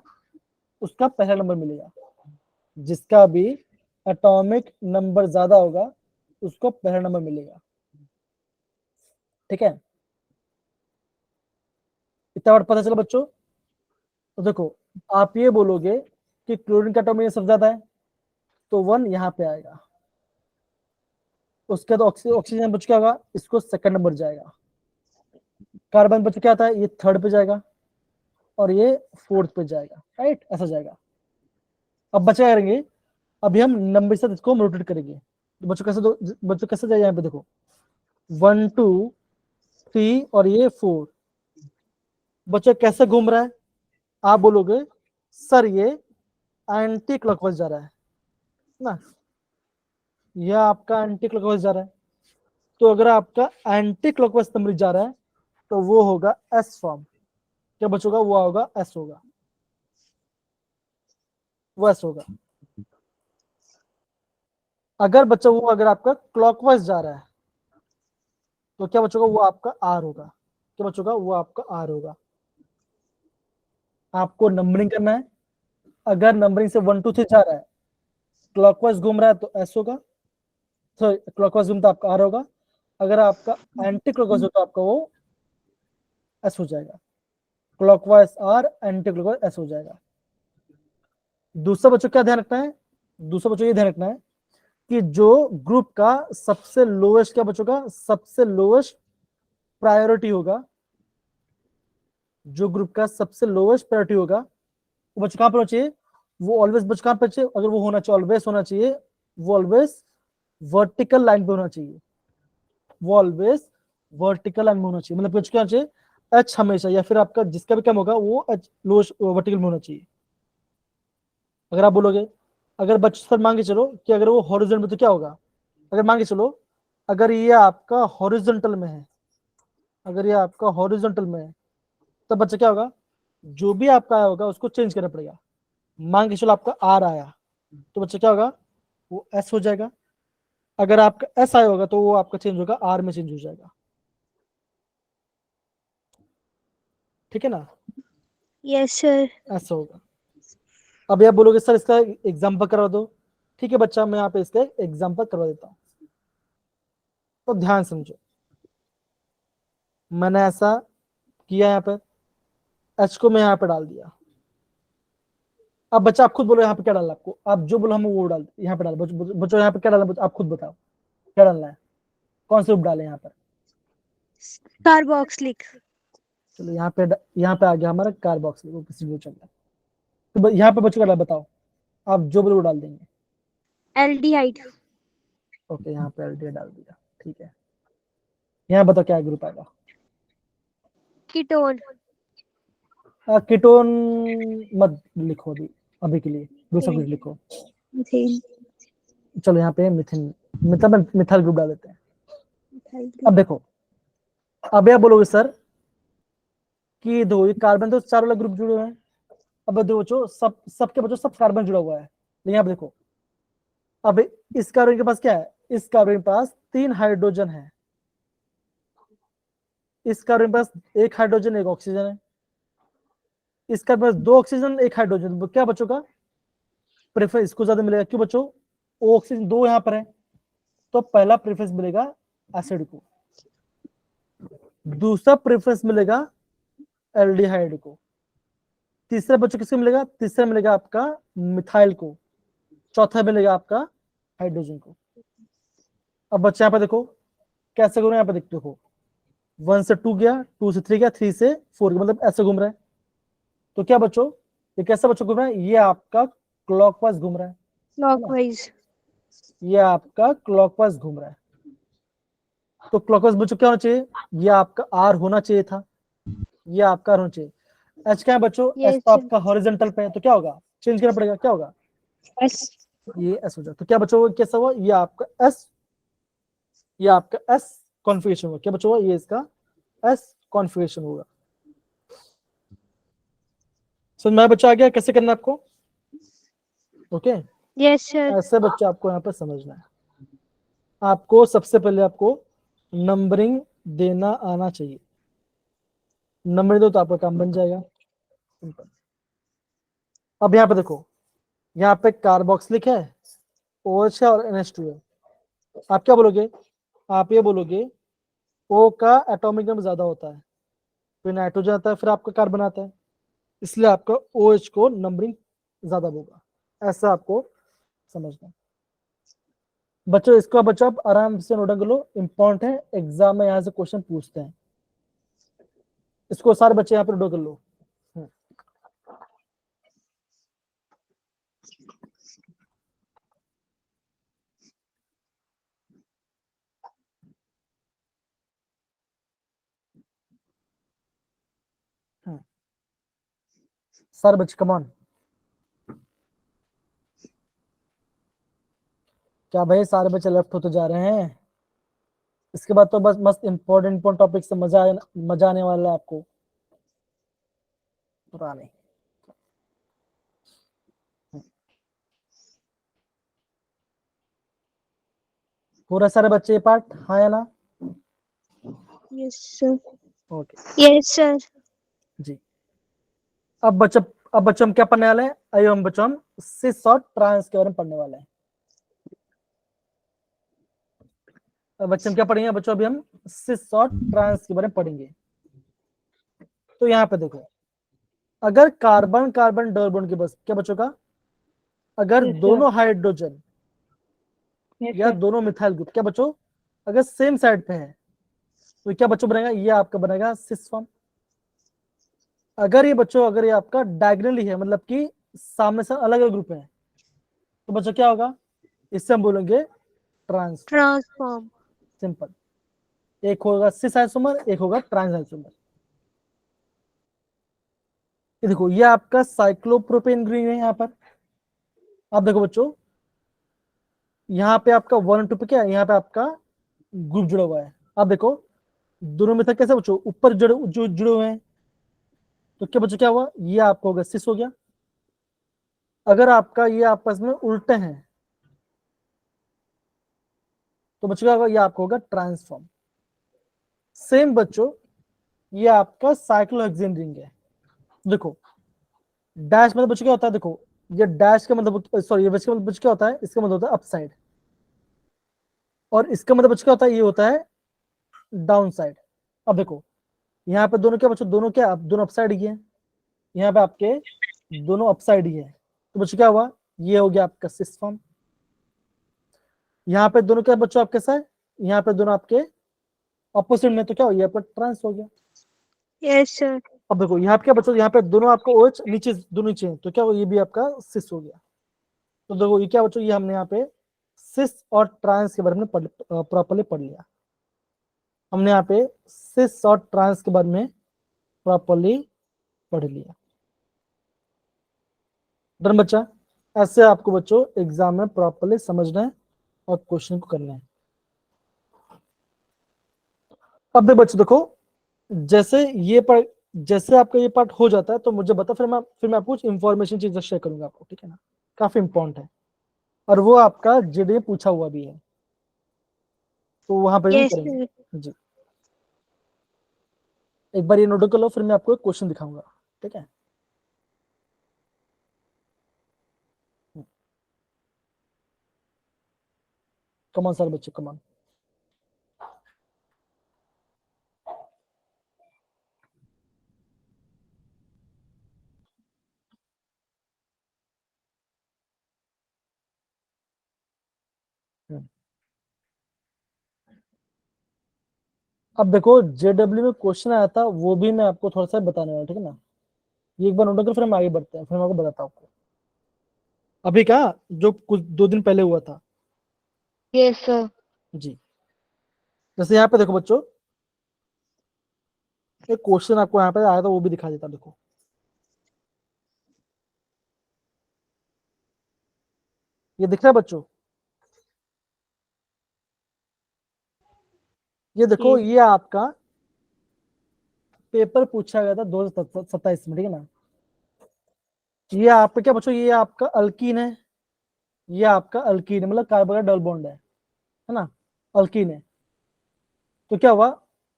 उसका पहला नंबर मिलेगा, जिसका भी एटॉमिक नंबर ज्यादा होगा उसको पहला नंबर मिलेगा। ठीक है, इतना बार पता चला बच्चों। तो देखो आप ये बोलोगे कि क्लोरीन का एटॉमिक सबसे ज्यादा है तो 1 यहाँ पे आएगा, उसके बाद ऑक्सीजन बच क्या होगा, इसको सेकंड नंबर जाएगा। कार्बन बच क्या आता है, ये थर्ड पे जाएगा और ये फोर्थ पे जाएगा, राइट, ऐसा जाएगा। अब बचा करेंगे, अभी हम नंबर से इसको रोटेट करेंगे। तो बच्चों कैसे जाएगा, यहाँ पे देखो 1 2 3 और ये 4, बच्चों कैसे घूम रहा है, आप बोलोगे सर ये एंटी क्लॉकवाइज जा रहा है ना, यह आपका एंटी क्लॉकवाइज जा रहा है। तो अगर आपका एंटी क्लॉकवाइज नंबर जा रहा है तो वो होगा एस फॉर्म। क्या बचोगा, वो होगा एस होगा, वो एस होगा। अगर बच्चा वो अगर आपका क्लॉकवाइज जा रहा है तो क्या बचोगा, वो आपका आर होगा। क्या बचोगा, वो आपका आर होगा। आपको नंबरिंग करना है, अगर नंबरिंग से 1 2 3 जा रहा है, क्लॉकवाइज घूम रहा है तो एस होगा, तो क्लॉकवाइज घूमता आपका आर होगा। अगर आपका एंटी क्लॉकवाइज हो तो आपका वो एस हो जाएगा, clockwise R anticlockwise S हो जाएगा। दूसरा बच्चों क्या ध्यान रखना है, दूसरा बच्चों ये ध्यान रखना है कि जो ग्रुप का सबसे लोएस्ट, क्या बच्चों का सबसे लोएस्ट प्रायोरिटी होगा, जो ग्रुप का सबसे लोएस्ट प्रायोरिटी होगा वो बच्चों कहां पर होना चाहिए, वो ऑलवेज बच्चों कहां पर चाहिए, अगर वो होना चाहिए ऑलवेज होना चाहिए, वो ऑलवेज वर्टिकल लाइन पे होना चाहिए, वो ऑलवेज वर्टिकल लाइन में होना चाहिए। मतलब क्या होना चाहिए, एच हमेशा, या फिर आपका जिसका भी कम होगा वो एच लोएस्ट वर्टिकल में होना चाहिए। अगर आप बोलोगे, अगर बच्चों सर मान के चलो कि अगर वो हॉरिजॉन्टल में तो क्या होगा, अगर मान के चलो अगर ये आपका हॉरिजॉन्टल में है, अगर ये आपका हॉरिजॉन्टल में है तो बच्चा क्या होगा, जो भी आपका आया होगा उसको चेंज करना पड़ेगा। मान के चलो आपका आर आया तो बच्चा क्या होगा, वो एस हो जाएगा। अगर आपका एस आया होगा तो वो आपका चेंज होगा, आर में चेंज हो जाएगा। ठीक है ना, यस सर। ऐसा होगा। अब आप बोलोगे सर इसका एग्जाम्पल करवा दो, ठीक है बच्चा, मैं यहाँ पे इसका एग्जाम्पल करवा देता हूँ। तो ध्यान समझो, मैंने ऐसा किया, यहाँ पे एच को मैं यहाँ पे डाल दिया। अब बच्चा आप खुद बोलो यहाँ पे क्या डालना है आपको, आप जो बोलो हम वो डाल, यहाँ पे डाल। बच्चों यहाँ पे क्या डालना, आप खुद बताओ क्या डालना है, कौन से रूप डाले यहाँ पर। कार्बोक्सिलिक। चलो यहाँ पे आ गया हमारा कार्बोक्सिलिक, वो किसी भी चल रहा है। तो यहाँ पे बच्चों का बताओ, आप जो बोलो वो डाल देंगे। एल्डिहाइड। ओके, यहाँ पे एल्डिहाइड डाल दिया, ठीक है। यहाँ बताओ क्या ग्रुप आएगा, कीटोन। कीटोन मत लिखो अभी के लिए, दूसरा कुछ लिखो। मीथेन। चलो यहाँ पे मिथिन, मतलब मिथाइल ग्रुप डाल देते हैं। अब देखो, अब यह बोलोगे सर कि दो ये कार्बन तो चारों अलग ग्रुप जुड़े हुए हैं। अब देखो बच्चों, सबके बच्चों सब कार्बन जुड़ा हुआ है, लेकिन यहाँ पे देखो, अब इस कार्बन के पास क्या है, इस कार्बन के पास 3 हाइड्रोजन है, इस कार्बन के पास 1 हाइड्रोजन 1 ऑक्सीजन है, इसका पास 2 ऑक्सीजन 1 हाइड्रोजन। क्या बच्चों का प्रेफरेंस इसको ज्यादा मिलेगा, क्यों बच्चों, ओ ऑक्सीजन 2 यहाँ पर है तो पहला प्रेफरेंस मिलेगा एसिड को, दूसरा प्रेफरेंस मिलेगा एल्डिहाइड को, तीसरा बच्चों किसको मिलेगा, तीसरा मिलेगा आपका मिथाइल को, चौथा मिलेगा आपका हाइड्रोजन को। अब बच्चे यहाँ पे देखो कैसे घूम रहे हैं, यहाँ पे देखो 1 से 2 गया, 2 से 3 गया, 3 से 4 गया, मतलब ऐसे घूम रहा है। तो क्या बच्चों, ये कैसा बच्चों घूम रहा है, ये आपका क्लॉकवाइज घूम रहा है, क्लॉकवाइज। ये आपका क्लॉकवाइज घूम रहा है। तो क्लॉकवाइज बच्चों क्या होना चाहिए, ये आपका आर होना चाहिए था, ये आपका आर होना चाहिए। एच क्या है बच्चों, एच तो आपका हॉरिजॉन्टल पे है तो क्या होगा, चेंज करना पड़ेगा, क्या होगा एस। ये एस हो जाए। तो क्या बच्चों कैसा हुआ, ये आपका एस ये आपका एस कॉन्फ़िगरेशन होगा। क्या बच्चों होगा? ये इसका एस कॉन्फ़िगरेशन होगा। समझ में आया बच्चा? आ गया कैसे करना है आपको? Okay, yes sir. ऐसे बच्चे आपको यहाँ पर समझना है। आपको सबसे पहले आपको नंबरिंग देना आना चाहिए। नंबर दो तो आपका काम बन जाएगा। अब यहाँ पे देखो, यहाँ पे कार्बोक्सिलिक है, OH है और NH2 है। आप क्या बोलोगे? आप ये बोलोगे O का एटॉमिक नंबर ज्यादा होता है, फिर नाइट्रोजन आता है, फिर आपका कार्बन आता है, इसलिए आपका OH को नंबरिंग ज्यादा होगा। ऐसा आपको समझना है। बच्चों इसको बच्चों आप आराम से नोट कर लो, इंपॉर्टेंट है, एग्जाम में यहाँ से क्वेश्चन पूछते हैं। इसको सारे बच्चे यहाँ पर नोट कर लो। सारे बच्चे कमान। क्या भाई सारे बच्चे लेफ्ट होते जा रहे हैं? इसके बाद तो बस मस्त इंपॉर्टेंट टॉपिक से मजा आने वाला है आपको। पता नहीं। पूरा सारे बच्चे ये पार्ट, हाँ या ना? Yes sir. Okay yes sir. जी। अब बच्चों हम क्या पढ़ने वाले हैं? आइए हम बच्चों हम सिस और ट्रांस के बारे में पढ़ने वाले हैं। अब बच्चों हम क्या पढ़ेंगे बच्चों? अभी हम सिस और ट्रांस के बारे में पढ़ेंगे। तो यहाँ पे देखो, अगर कार्बन कार्बन डबल बॉन्ड के बस क्या बच्चों का, अगर Yes, sir. दोनों हाइड्रोजन यस या सर। दोनों मिथाइल ग्रुप क्या बच्चों अगर सेम साइड पे है, तो क्या बच्चों बनेगा? ये आपका बनेगा सिस फॉर्म। अगर ये बच्चों अगर ये आपका डायगोनली है, मतलब कि सामने से अलग अलग ग्रुप है, तो बच्चों क्या होगा? इससे हम बोलेंगे ट्रांस। ट्रांसफॉर्म। सिंपल। एक होगा सिस आइसोमर, एक होगा ट्रांस आइसोमर। ये देखो, ये आपका साइक्लोप्रोपेन ग्रीन है यहाँ पर। आप देखो बच्चों, यहाँ पे आपका 1 और 2 पे क्या है? यहाँ पे आपका ग्रुप जुड़ा हुआ है। आप देखो दोनों में था कैसे बच्चों? ऊपर जुड़े हुए हैं। तो क्या बच्चों क्या हुआ? ये आपका होगा सिस हो गया। अगर आपका ये आपस में उल्टे हैं, तो बच्चों क्या होगा? ये आपका होगा ट्रांसफॉर्म। सेम बच्चों, ये आपका साइक्लोहेक्सेन रिंग है। देखो डैश मतलब बच्चों क्या होता है? देखो ये डैश का मतलब, सॉरी ये बच्चों का मतलब क्या होता है? इसका मतलब होता है अपसाइड, और इसका मतलब बच्चों क्या होता है? ये होता है डाउन साइड। अब देखो यहाँ पे दोनों क्या बच्चों? दोनों क्या दोनों अपसाइड ही है। यहाँ पे आपके दोनों अपसाइड ही है, तो बच्चों क्या हुआ? ये हो गया आपका सिस फॉर्म। यहाँ पे दोनों क्या बच्चों आपके साथ? यहाँ पे दोनों आपके ऑपोजिट में, तो क्या हो गया? आपका ट्रांस हो गया। Yes sir. अब देखो यहाँ पे क्या बच्चों? यहाँ पे दोनों आपका OH नीचे, दोनों नीचे हैं, तो क्या हो? ये भी आपका सिस हो गया। तो देखो ये क्या बच्चों? ये हमने यहाँ पे सिस और ट्रांस के बारे में प्रॉपरली पढ़ लिया। हमने यहाँ पे सिस और ट्रांस के बारे में प्रॉपरली पढ़ लिया। डन बच्चा? ऐसे आपको बच्चों एग्जाम में प्रॉपरली समझना है और क्वेश्चन को करना है। अब देखो बच्चों, देखो जैसे ये पार्ट, जैसे आपका ये पार्ट हो जाता है तो मुझे बता, फिर मैं आपको कुछ इंफॉर्मेशन चीजें शेयर करूंगा आपको, ठीक है ना? काफी इंपॉर्टेंट है, और वो आपका जेडे पूछा हुआ भी है, तो वहां पे हम यस करेंगे। सर। जी, एक बार ये नोट कर लो, फिर मैं आपको एक क्वेश्चन दिखाऊंगा, ठीक है? कमान सर बच्चे, कमान। अब देखो जेडब्ल्यू में क्वेश्चन आया था, वो भी मैं आपको थोड़ा सा बताने वाला, ठीक है ना? ये एक बार नोट कर, फिर हम आगे बढ़ते हैं, फिर मैं आपको बताता हूँ आपको अभी का, जो कुछ 2 दिन पहले हुआ था। Yes sir. जी, जैसे यहाँ पे देखो बच्चों, एक क्वेश्चन आपको यहाँ पे आया था, वो भी दिखा देता, देखो ये दिख रहा है बच्चों? ये देखो, Yes. ये आपका पेपर पूछा गया था 2027 में, ठीक है ना। ये आपका क्या बच्चों, ये आपका अल्कीन है, ये आपका अल्कीन है, मतलब कार्बन का डबल बॉन्ड है ना, अल्कीन है। तो क्या हुआ,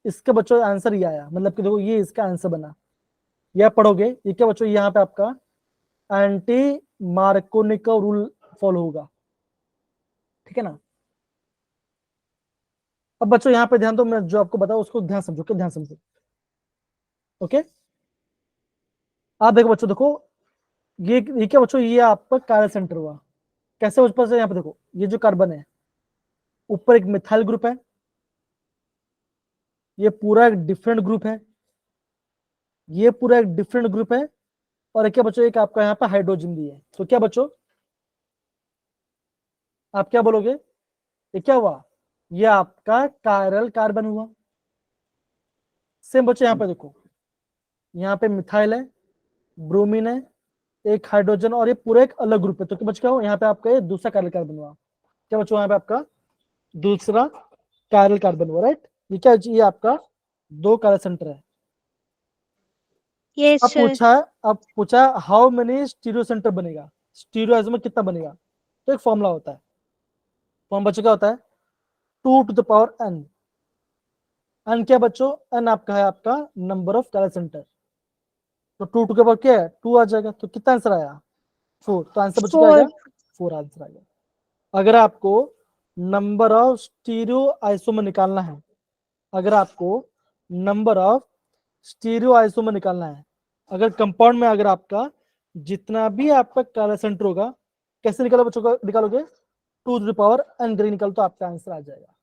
इसके बच्चों आंसर ये आया, मतलब कि देखो ये इसका आंसर बना। ये आप पढ़ोगे, ये क्या बच्चों, यहाँ पे आपका एंटी मार्कोनिकव रूल फॉलो होगा, ठीक है ना। अब बच्चों यहाँ पे ध्यान दो, मैं जो आपको बताऊं उसको ध्यान समझो, क्या ध्यान समझो, ओके। आप देखो बच्चों, देखो ये क्या बच्चों, ये आपका कार्य सेंटर हुआ। कैसे ऊपर से, यहाँ पे देखो ये जो कार्बन है, ऊपर एक मिथाइल ग्रुप है, ये पूरा एक डिफरेंट ग्रुप है, ये पूरा एक डिफरेंट ग्रुप है, और एक क्या बच्चों, एक आपका यहाँ पे हाइड्रोजन भी है। तो क्या बच्चों, आप क्या बोलोगे, ये क्या हुआ, ये आपका कायरल कार्बन हुआ। सेम बच्चों यहाँ पे देखो, यहाँ पे मिथाइल है, ब्रोमीन है, एक हाइड्रोजन, और ये पूरा एक अलग ग्रुप है। तो क्या बच्चों, क्या हो, यहाँ पे आपका ये दूसरा कायरल कार्बन हुआ। क्या बच्चों, यहाँ पे आपका दूसरा कायरल कार्बन हुआ, राइट। ये क्या, ये आपका दो कायरल सेंटर है। Yes, अब sir. पूछा हाउ मेनी स्टीरियो सेंटर बनेगा, स्टीरियो आइसोमर कितना बनेगा। तो एक फॉर्मूला होता है, फॉर्म बच्चों क्या होता है, 2 to the power n। N क्या बच्चों, एन आपका है आपका नंबर ऑफ कायरल सेंटर। तो 2 to the power क्या है, 2 आ जाएगा। तो कितना आंसर आया, 4। तो आंसर बच्चों क्या 4. आएगा, 4 आंसर आएगा। अगर आपको नंबर ऑफ स्टीरियो आइसोमर निकालना है, अगर आपको नंबर ऑफ स्टीरियो आइसोमर निकालना है, अगर कंपाउंड में अगर आपका जितना भी आपका कायरल सेंटर होगा, कैसे निकालो बच्चों का, निकालोगे 2 to the power n करके निकालो, तो आपका आंसर आ जाएगा।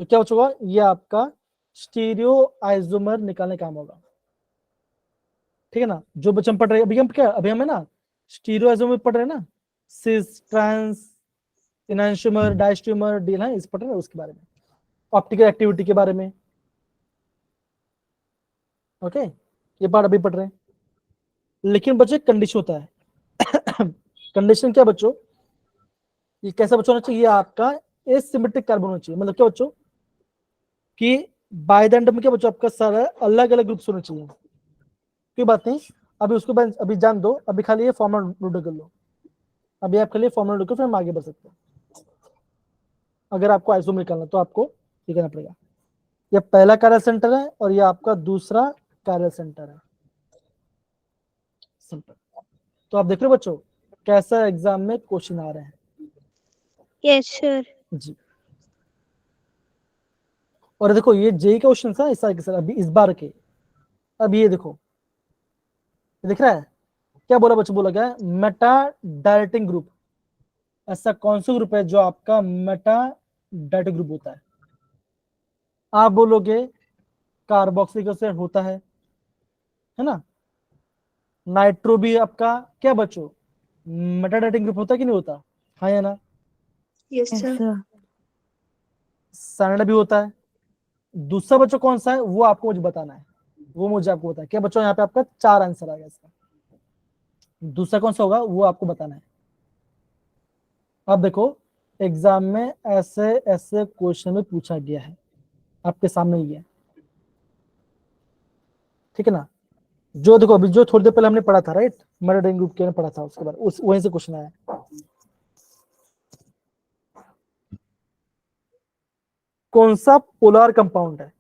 तो क्या बच्चों का, ये आपका स्टीरियो आइसोमर निकालने का काम होगा, ठीक है ना। जो बच्चे हम पढ़ रहे हैं, अभी हम क्या, अभी हमें ना स्टीरियो आइसोमर पढ़ रहे हैं ना, सिस, ट्रांस, इनैंशियोमर, डायस्ट्रोमर, डी ना, इस पढ़ रहे हैं उसके बारे में, ऑप्टिकल एक्टिविटी के बारे में, ओके। ये पार्ट अभी पढ़ रहे हैं। लेकिन बच्चों एक कंडीशन होता है कंडीशन क्या बच्चों, ये कैसा बच्चों होना चाहिए, आपका एसिमेट्रिक कार्बन होना चाहिए। मतलब क्या बच्चों, कि बाय द एंड में क्या बच्चों, आपका सारा अलग अलग ग्रुप्स होने चाहिए। कोई बात नहीं, अभी उसको अभी जान दो, अभी खाली ये फॉर्मूला नोट कर लो। अभी आप खाली फॉर्मूला नोट करो, फिर हम आगे बढ़ सकते हैं। अगर आपको आइसोमर निकालना तो आपको ये करना पड़ेगा। ये पहला कायरल सेंटर है और ये आपका दूसरा कायरल सेंटर है, सिंपल। तो आप देख रहे हो बच्चों, कैसा एग्जाम में क्वेश्चन आ रहे हैं। Yes, sir. जी, और देखो ये जेई का क्वेश्चन था इस साल के, सर अभी इस बार के। अब ये देखो, ये दिख रहा है, क्या बोला बच्चों, बोला गया मेटा डायरेक्टिंग ग्रुप। ऐसा कौन सा ग्रुप है जो आपका मेटा डायरेक्टिंग ग्रुप होता है। आप बोलोगे कार्बोक्सिलिक एसिड होता है ना। नाइट्रो भी आपका क्या बच्चों, मेटा डायरेक्टिंग ग्रुप होता है कि नहीं होता, हाँ या ना। Yes, Yes, sir. sir. Cyanide भी होता है। दूसरा बच्चों कौन सा है, वो आपको मुझे बताना है, वो मुझे आपको बताना है। क्या बच्चों, यहाँ पे आपका 4 आंसर आ गया इसका। दूसरा कौन सा होगा वो आपको बताना है। अब देखो, एग्जाम में ऐसे ऐसे क्वेश्चन में पूछा गया है, आपके सामने ही है, ठीक है ना। जो देखो, अभी जो थोड़ी देर पहले हमने पढ़ा था, राइट, मेटा ग्रुप के पढ़ा था, उसके बाद उस वहीं से क्वेश्चन आया। कौन सा पोलर कंपाउंड है,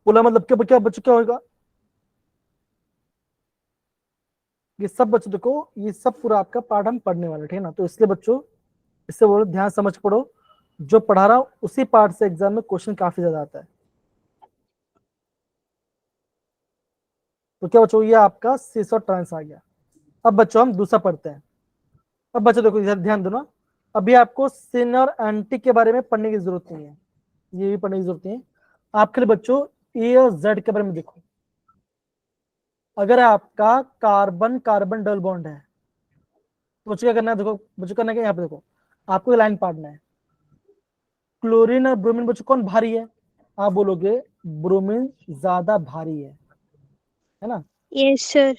पोलर मतलब क्या, क्या बच्चों क्या होगा, ये सब बच्चों देखो, ये सब पूरा आपका पार्ट हम पढ़ने वाले, ठीक है ना। तो इसलिए बच्चों इससे बोलो, ध्यान समझ पढ़ो, जो पढ़ा रहा हूं उसी पार्ट से एग्जाम में क्वेश्चन काफी ज्यादा आता है। तो क्या बच्चों, ये आपका सिस और ट्रांस आ गया। अब बच्चों हम दूसरा पढ़ते हैं। अब बच्चों देखो इधर ध्यान दो ना, अभी आपको सिन और एंटी के बारे में पढ़ने की जरूरत नहीं है, ये भी पढ़ने की जरूरत नहीं है। आपके लिए बच्चों ए और जेड के बारे में देखो। अगर आपका कार्बन कार्बन डबल बॉन्ड है तो बच्चों क्या करना है, देखो बच्चों करना है क्या, यहाँ पे देखो आपको लाइन पाड़ना है। क्लोरीन और ब्रोमीन बच्चों कौन भारी है, आप बोलोगे ब्रोमीन ज्यादा भारी है ना। Yes, sir.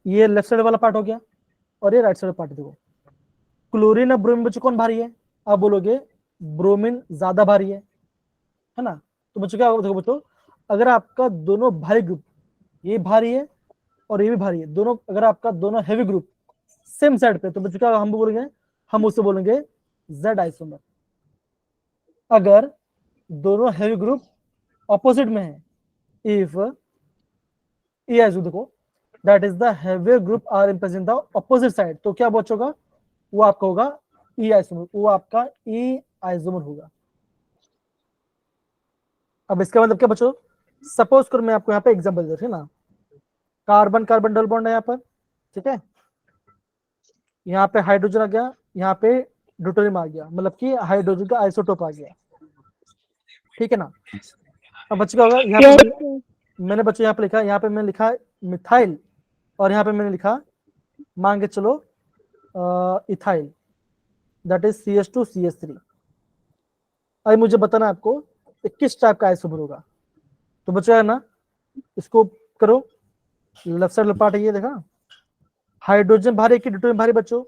ये लेफ्ट साइड वाला पार्ट हो गया, और ये राइट साइड पार्ट देखो, क्लोरीन और ब्रोमीन बच्चों कौन भारी है, आप बोलोगे ब्रोमीन ज्यादा भारी है है ना। तो बच्चों क्या होगा, देखो बच्चों, अगर आपका दोनों भारी ग्रुप, ये भारी है और ये भी भारी है, दोनों अगर आपका दोनों हैवी ग्रुप सेम साइड पे, तो बच्चों क्या हम बोलेंगे, हम उसे बोलेंगे जेड आइसोमर। अगर दोनों हैवी ग्रुप ऑपोजिट में है, इफ ई आइसो, देखो that is the heavy group are represent the opposite side, तो क्या बचोगा, वो आपका होगा ई आइसोमर, वो आपका ई आइसोमर होगा। अब इसका मतलब क्या बच्चों, सपोज करो मैं आपको यहाँ पे एग्जांपल दे रहा हूँ ना, कार्बन कार्बन डबल बॉन्ड है यहाँ पर, ठीक है, यहाँ पे हाइड्रोजन आ गया, यहाँ पे ड्यूटेरियम आ गया, मतलब कि हाइड्रोजन का आइसोटोप आ गया, ठीक है ना। अब बच्चे क्या होगा, यहाँ Yes, पे sir. मैंने बच्चों यहाँ पे लिखा, यहाँ पे मैंने लिखा मिथाइल, और यहाँ पे मैंने लिखा मान के चलो इथाइल, दैट इज CH2CH3। अब मुझे बताना आपको किस टाइप का आइसोमर होगा। तो बच्चों है ना, इसको करो, लेफ्ट साइड पार्ट है ये, देखा हाइड्रोजन भारी है कि ड्यूटेरियम भारी, बच्चों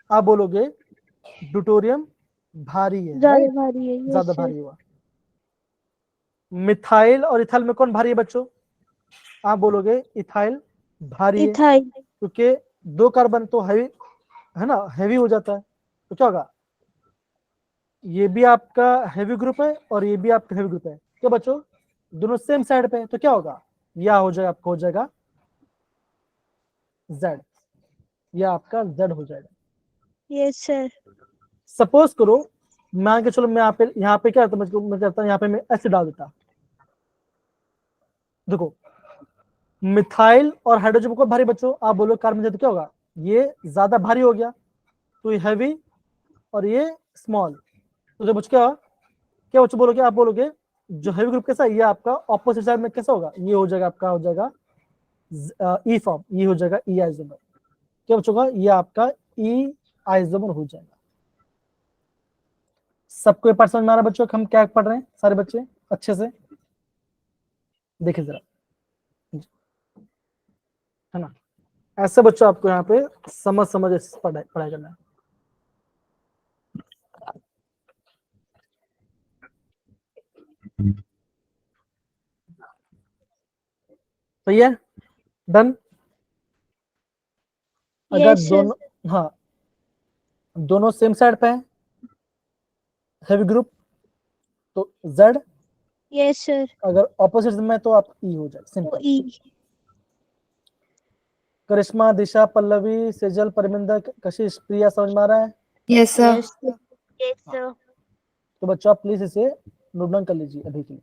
आप बोलोगे ड्यूटेरियम भारी है, ज्यादा राइट, भारी है, yes, ज्यादा sir. भारी हुआ। मिथाइल और इथाइल में कौन भारी है बच्चों, आप बोलोगे इथाइल भारी है, Ethyl. क्योंकि दो कार्बन तो हैवी है ना, हैवी हो जाता है, तो क्या होगा, ये भी आपका हैवी ग्रुप है और ये भी आपका हैवी ग्रुप है, क्या बच्चों, दोनों सेम साइड पे है, तो क्या होगा, या हो जाएगा आपका, हो जाएगा जेड, या आपका जेड हो जाएगा। Yes, sir. सपोज करो मान के चलो मैं यहाँ पे क्या करता हूँ, मैं करता हूँ यहाँ पे मैं एसिड डाल देता, देखो मिथाइल और हाइड्रोजन को भारी, बच्चों आप बोलो कार्बन से, तो क्या होगा, ये ज्यादा भारी हो गया, तो ये हैवी और ये स्मॉल, तो जो बच्चों क्या बच्चों बोलोगे, आप बोलोगे जो हैवी ग्रुप कैसा है, ये आपका ऑपोजिट साइड में कैसा होगा, ये हो जाएगा आपका, हो जाएगा ई फॉर्म, ये हो जाएगा ई आइसोमर, क्या बच्चों का, ये आपका ई आइसोमर हो जाएगा। सबको ये पार्ट समझ में आ रहा है बच्चों, हम क्या पढ़ रहे हैं सारे बच्चे अच्छे से, देखिए जरा, है ना, ऐसे बच्चों आपको यहाँ पे समझ समझ पढ़ाई पढ़ाई करना है। सही है, डन। अगर Yes, sir. दोनों, हाँ दोनों सेम साइड पे है, हैवी ग्रुप, तो जेड, Yes, sir. अगर ऑपोजिट में तो आप ई हो जाए, तो सिंपल। E. करिश्मा, दिशा, पल्लवी, सेजल, परमिंदर, कशिश, प्रिया, समझ में आ रहा है। Yes sir. Yes, sir. Yes, sir. तो बच्चों आप प्लीज इसे नोट डाउन कर लीजिए अभी के लिए।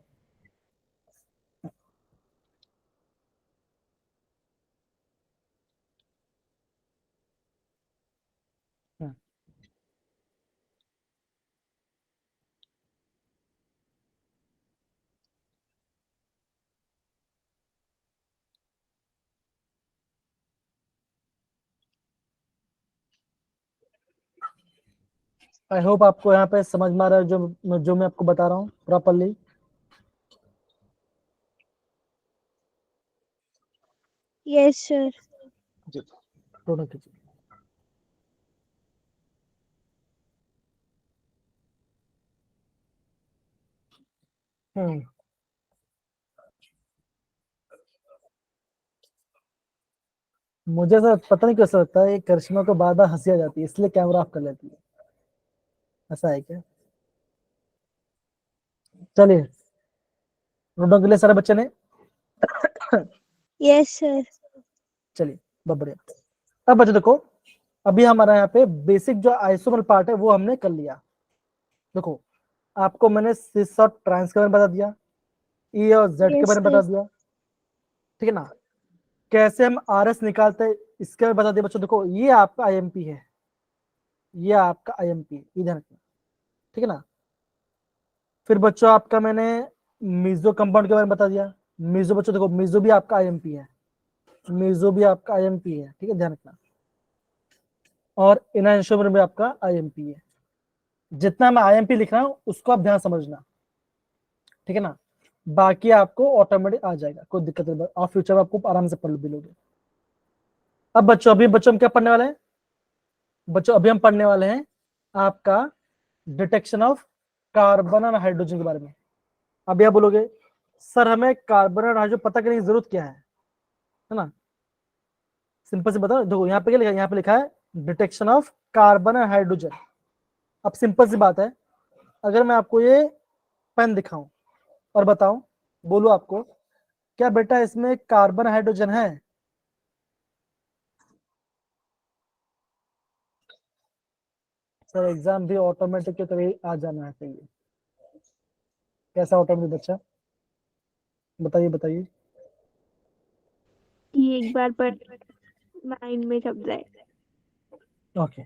आई होप आपको यहाँ पे समझ में आ रहा है जो मैं आपको बता रहा हूँ प्रॉपरली। Yes, sir. दोनों कीजिए। हम्म, मुझे सर पता नहीं कैसा लगता है, करिश्मा को बार बार हंसी आ जाती है, इसलिए कैमरा ऑफ कर लेती है, ऐसा है क्या। चलिए नोट डाउन कर लिया सारे बच्चे ने। Yes, sir. चलिए बहुत बढ़िया। अब बच्चों देखो, अभी हमारा यहाँ पे बेसिक जो आइसोमर पार्ट है वो हमने कर लिया। देखो आपको मैंने सिस और ट्रांस के बारे में बता दिया, ई और जेड के Yes, बारे में बता sir. दिया, ठीक है ना। कैसे हम आर एस निकालते हैं इसके बारे में बता दिया बच्चों। देखो ये आपका आईएमपी है, ये आपका आईएमपी, ये ध्यान रखना, ठीक है ना। फिर बच्चों आपका मैंने मीजो कंपाउंड के बारे में बता दिया। मीजो बच्चों देखो, मीजो भी आपका आईएमपी है, मीजो भी आपका आईएमपी है, ठीक है, ध्यान रखना। और इनशोमर भी आपका आईएमपी है। जितना मैं आईएमपी लिख रहा हूँ उसको आप ध्यान समझना, ठीक है ना। बाकी आपको ऑटोमेटिक आ जाएगा, कोई दिक्कत नहीं, आप फ्यूचर में आपको आराम से पढ़ भी लोगे। अब बच्चों हम क्या पढ़ने वाले हैं, बच्चों अभी हम पढ़ने वाले हैं आपका डिटेक्शन ऑफ कार्बन और हाइड्रोजन के बारे में। अब यह बोलोगे सर हमें कार्बन और हाइड्रोजन पता करने की जरूरत क्या है ना? सिंपल से बताओ, देखो यहाँ पे क्या लिखा है, यहाँ पे लिखा है डिटेक्शन ऑफ कार्बन और हाइड्रोजन। अब सिंपल सी बात है, अगर मैं आपको ये पेन दिखाऊं और बताऊं, बोलो आपको क्या बेटा इसमें कार्बन हाइड्रोजन है? सर एग्जाम भी ऑटोमेटिक के तरह आ जाना चाहिए। कैसा ऑटोमेटिक बच्चा, बताइए बताइए। ये एक बार पर माइंड में छप जाए। ओके,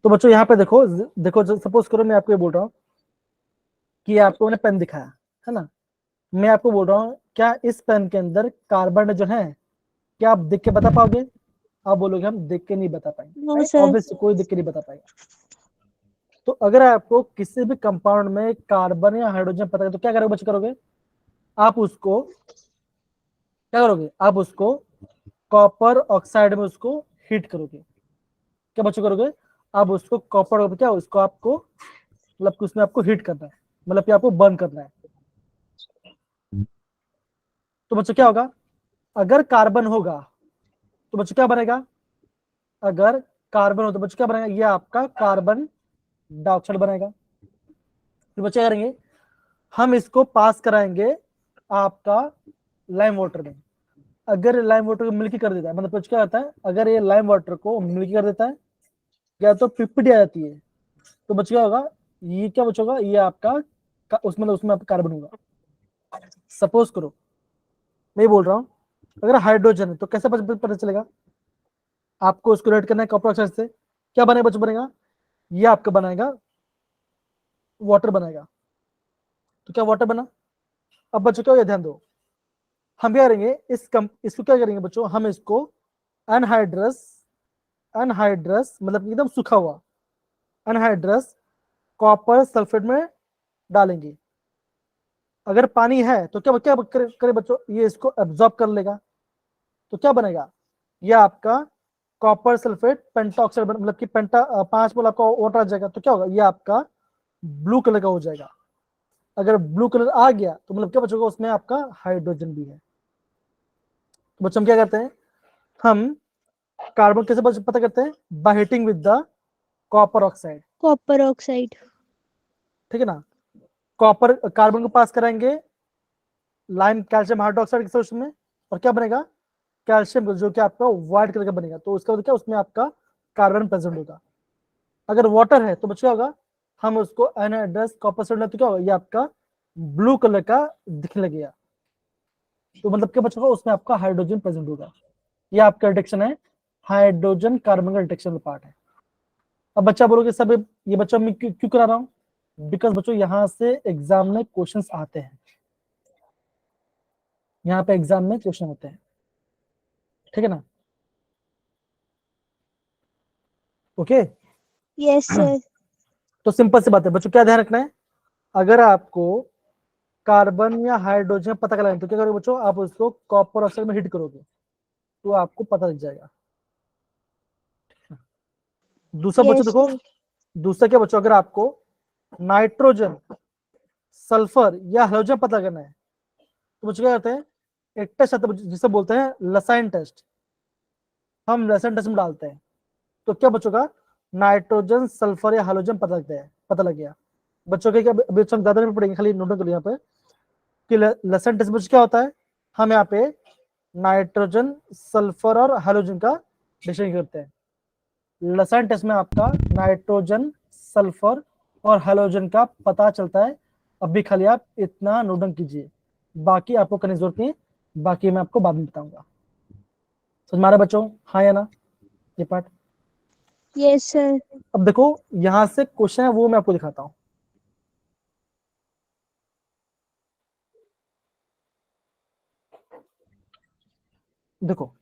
तो बच्चों यहाँ पे देखो, देखो सपोज करो मैं आपको ये बोल रहा हूँ कि आपको मैंने पेन दिखाया है ना, मैं आपको बोल रहा हूँ क्या इस पेन के अंदर कार्बन जो है, क्या आप देख के बता पाओगे? आप बोलोगे हम देख के नहीं बता नो पाएंगे, सर। ऑब्वियसली कोई देख के नहीं बता पाएगा। तो अगर आपको किसी भी कंपाउंड में कार्बन या हाइड्रोजन पता है तो क्या करोगे बच्चे, करोगे आप उसको, क्या करोगे आप उसको कॉपर ऑक्साइड में उसको हीट करोगे। क्या बच्चों करोगे? आप उसको कॉपर, क्या उसको आपको मतलब कि उसमें आपको हीट करना है, मतलब कि आपको बर्न करना है। तो बच्चों क्या होगा, अगर कार्बन होगा तो बच्चों क्या बनेगा, अगर कार्बन हो तो बच्चों क्या बनेगा, ये आपका कार्बन डाइऑक्साइड बनेगा। फिर बच्चे क्या करेंगे, हम इसको पास कराएंगे आपका लाइम वाटर में। अगर लाइम वाटर को मिल्की कर देता है, मतलब बच्चों क्या होता है, अगर ये लाइम वाटर को मिल्की कर देता है या तो पिपड़ी आ जाती है, तो बच्चों क्या होगा, ये क्या बच्चों होगा, ये आपका उसमें उसमें आपका कार्बन होगा। सपोज करो मैं ये बोल रहा हूँ अगर हाइड्रोजन है तो कैसे पता चलेगा, आपको उसको रेड करना है कॉपर ऑक्साइड से, क्या बनेगा बच्चों, बनेगा ये आपका बनाएगा वाटर बनाएगा। तो क्या वाटर बना? अब बच्चों क्या, ये ध्यान दो, हम क्या करेंगे इसको क्या करेंगे बच्चों, हम इसको अनहाइड्रस, अनहाइड्रस मतलब एकदम सूखा हुआ अनहाइड्रस कॉपर सल्फेट में डालेंगे। अगर पानी है तो क्या क्या करे बच्चों, ये इसको एब्जॉर्ब कर लेगा। तो क्या बनेगा, ये आपका कॉपर सल्फेट पेंटाऑक्साइड मतलब कि पेंटा 5 मोल आपका वाटर आ जाएगा। तो क्या होगा, ये आपका ब्लू कलर का हो जाएगा। अगर ब्लू कलर आ गया तो मतलब क्या बचेगा, उसमें आपका हाइड्रोजन भी है। तो बच्चों हम क्या करते हैं, हम कार्बन कैसे पता करते हैं, by heating with the copper oxide. Copper oxide. ठीक है ना, कॉपर कार्बन को पास कराएंगे लाइम कैल्शियम हाइड्रोक्साइड के सोल्यूशन में, और क्या बनेगा, कैल्शियम जो कि आपका व्हाइट कलर का बनेगा। तो उसका क्या, उसमें आपका कार्बन प्रेजेंट होगा। अगर वाटर है तो बच्चा होगा, हम उसको अनहाइड्रस कॉपर सल्फेट तो क्या होगा, ये आपका ब्लू कलर का दिखने लगेगा। तो मतलब क्या बच्चा होगा, उसमें आपका हाइड्रोजन प्रेजेंट होगा। ये आपका रिडक्शन है, हाइड्रोजन कार्बन का रिडक्शन पार्ट है। अब बच्चा बोलोगे सब ये बच्चा मैं क्यों करा रहा हूँ, बिकॉज बच्चों यहाँ से एग्जाम में क्वेश्चंस आते हैं, यहाँ पे एग्जाम में क्वेश्चन होते हैं। ठीक है ना, ओके। Yes sir. तो सिंपल सी बात है बच्चों, क्या ध्यान रखना है, अगर आपको कार्बन या हाइड्रोजन पता करना है तो क्या करोगे बच्चों, आप उसको कॉपर ऑक्साइड में हीट करोगे तो आपको पता लग जाएगा। दूसरा बच्चों यस देखो, सर। दूसरा क्या बच्चों, अगर आपको नाइट्रोजन सल्फर या हाइड्रोजन पता करना है तो बच्चों क्या करते हैं, एक टेस्ट आता है जिसे बोलते हैं लसाइन टेस्ट, हम लसाइन टेस्ट में डालते हैं। तो क्या बच्चों का नाइट्रोजन सल्फर या हाइड्रोजन पता लगता है, पता लग गया। बच्चों के क्या अभी हम ज्यादा नहीं पढ़ेंगे, खाली नोट करो यहाँ पे कि लसन टेस्ट बच्चों क्या होता है, हम यहाँ पे नाइट्रोजन सल्फर और हाइड्रोजन का डिस्टिंक्शन करते हैं। लसन टेस्ट में आपका नाइट्रोजन सल्फर और हाइड्रोजन का पता चलता है। अभी खाली आप इतना नोट डाउन कीजिए, बाकी आपको करने की जरूरत नहीं, बाकी मैं आपको बाद में बताऊंगा। समझ में आ रहा है बच्चों, हाँ या ना ये पार्ट? Yes sir. अब देखो यहां से क्वेश्चन है वो मैं आपको दिखाता हूं। देखो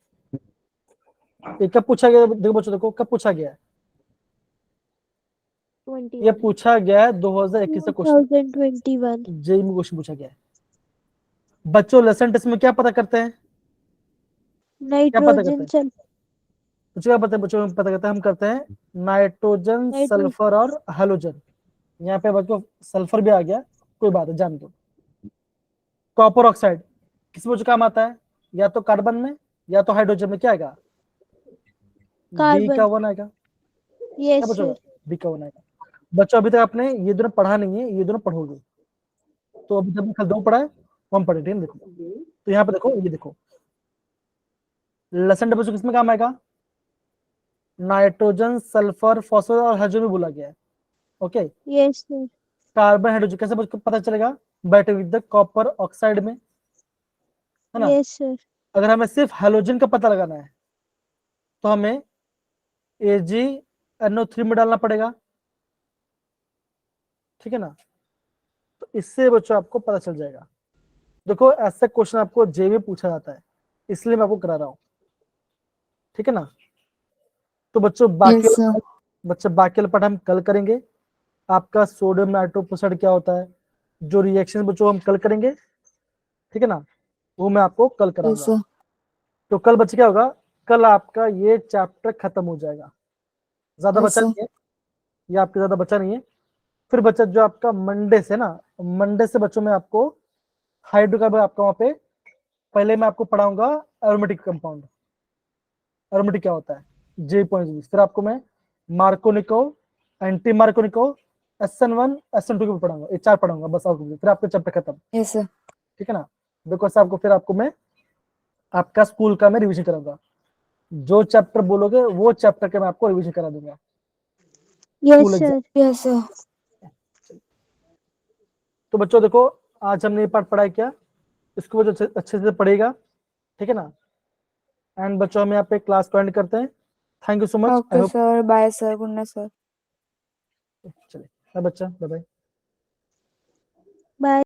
ये कब पूछा गया, देखो बच्चों देखो कब पूछा गया है, ये 21 पूछा गया है 2021 का क्वेश्चन, 2021। जेई में क्वेश्चन पूछा गया है। बच्चों लेसन टेस्ट में क्या पता करते हैं, क्या पता करते नाइट्रोजन हैं सल्फर। बच्चों, क्या पता है बच्चों, पता करते हैं हम करते हैं नाइट्रोजन नाइट्रो सल्फर और हेलोजन। यहाँ पे बच्चों सल्फर भी आ गया, कोई बात है, जान दो। कॉपर ऑक्साइड किस में जो काम आता है, या तो कार्बन में या तो हाइड्रोजन में, क्या आएगा? बी का कार्बन। 1 आएगा। क्या यस बचोगा? सर। बी का 1 आएगा। बच्चों अभी तक आपने ये दोनों पढ़ा नहीं है, ये दोनों पढ़ोगे। तो अभी जब कल 2 पढ़ा है, हम पढ़े, ठीक है? देखो तो यहाँ पे देखो, ये देखो लसन डबल किसमें काम आएगा? नाइट्रोजन, सल्फर, फॉस्फोरस और हाइड्रोजन में बोला गया है। Okay, yes sir. Carbon hydrogen कैसे पता चलेगा? Battery with the copper oxide में, है ना? Yes sir. अगर हमें सिर्फ हाइड्रोजन का पता लगाना है तो हमें AgNO3 में डालना पड़ेगा, ठीक है ना? तो इससे बच्चों आपको पता चल जाएगा। देखो ऐसा क्वेश्चन आपको जे में पूछा जाता है, इसलिए मैं आपको करा रहा हूँ, ठीक है ना? तो बच्चों बाकी यस सर। बाकी वाला पार्ट हम कल करेंगे। आपका सोडियम नाइट्रोक्साइड क्या होता है, जो रिएक्शन बच्चों हम कल करेंगे, ठीक है ना? वो मैं आपको कल यस कराऊंगा। सर। तो कल बच्चे क्या होगा, कल आपका ये चैप्टर खत्म हो जाएगा, ज्यादा यस बचा सर। नहीं है, ये आपके ज्यादा बचा नहीं है। फिर बच्चा जो आपका मंडे से ना, मंडे से बच्चों में आपको हाइड्रोकार्बन आपका वहां पे, पहले मैं आपको पढ़ाऊंगा एरोमेटिक कंपाउंड, एरोमेटिक क्या होता है, J.20। फिर आपको मैं Markovnikov, anti Markovnikov, SN1 SN2 के पढ़ाऊंगा, ये 4 पढ़ाऊंगा बस, और फिर आपका चैप्टर खत्म, यस सर। ठीक है ना? बिकॉज आपको फिर आपको मैं आपका स्कूल का मैं रिवीजन कराऊंगा, जो चैप्टर बोलोगे वो चैप्टर के मैं आपको रिवीजन करा दूंगा yes school exam. Sir. Yes sir. तो बच्चों देखो, आज हमने ये पार्ट पढ़ाई किया, इसको बच्चों अच्छे से पढ़ेगा, ठीक है ना? एंड बच्चों हम यहाँ पे क्लास को एंड करते हैं। Thank you so much, I okay hope. Sir, bye sir, good night sir. चलिए, बाय बच्चा, बाय बाय। बाय।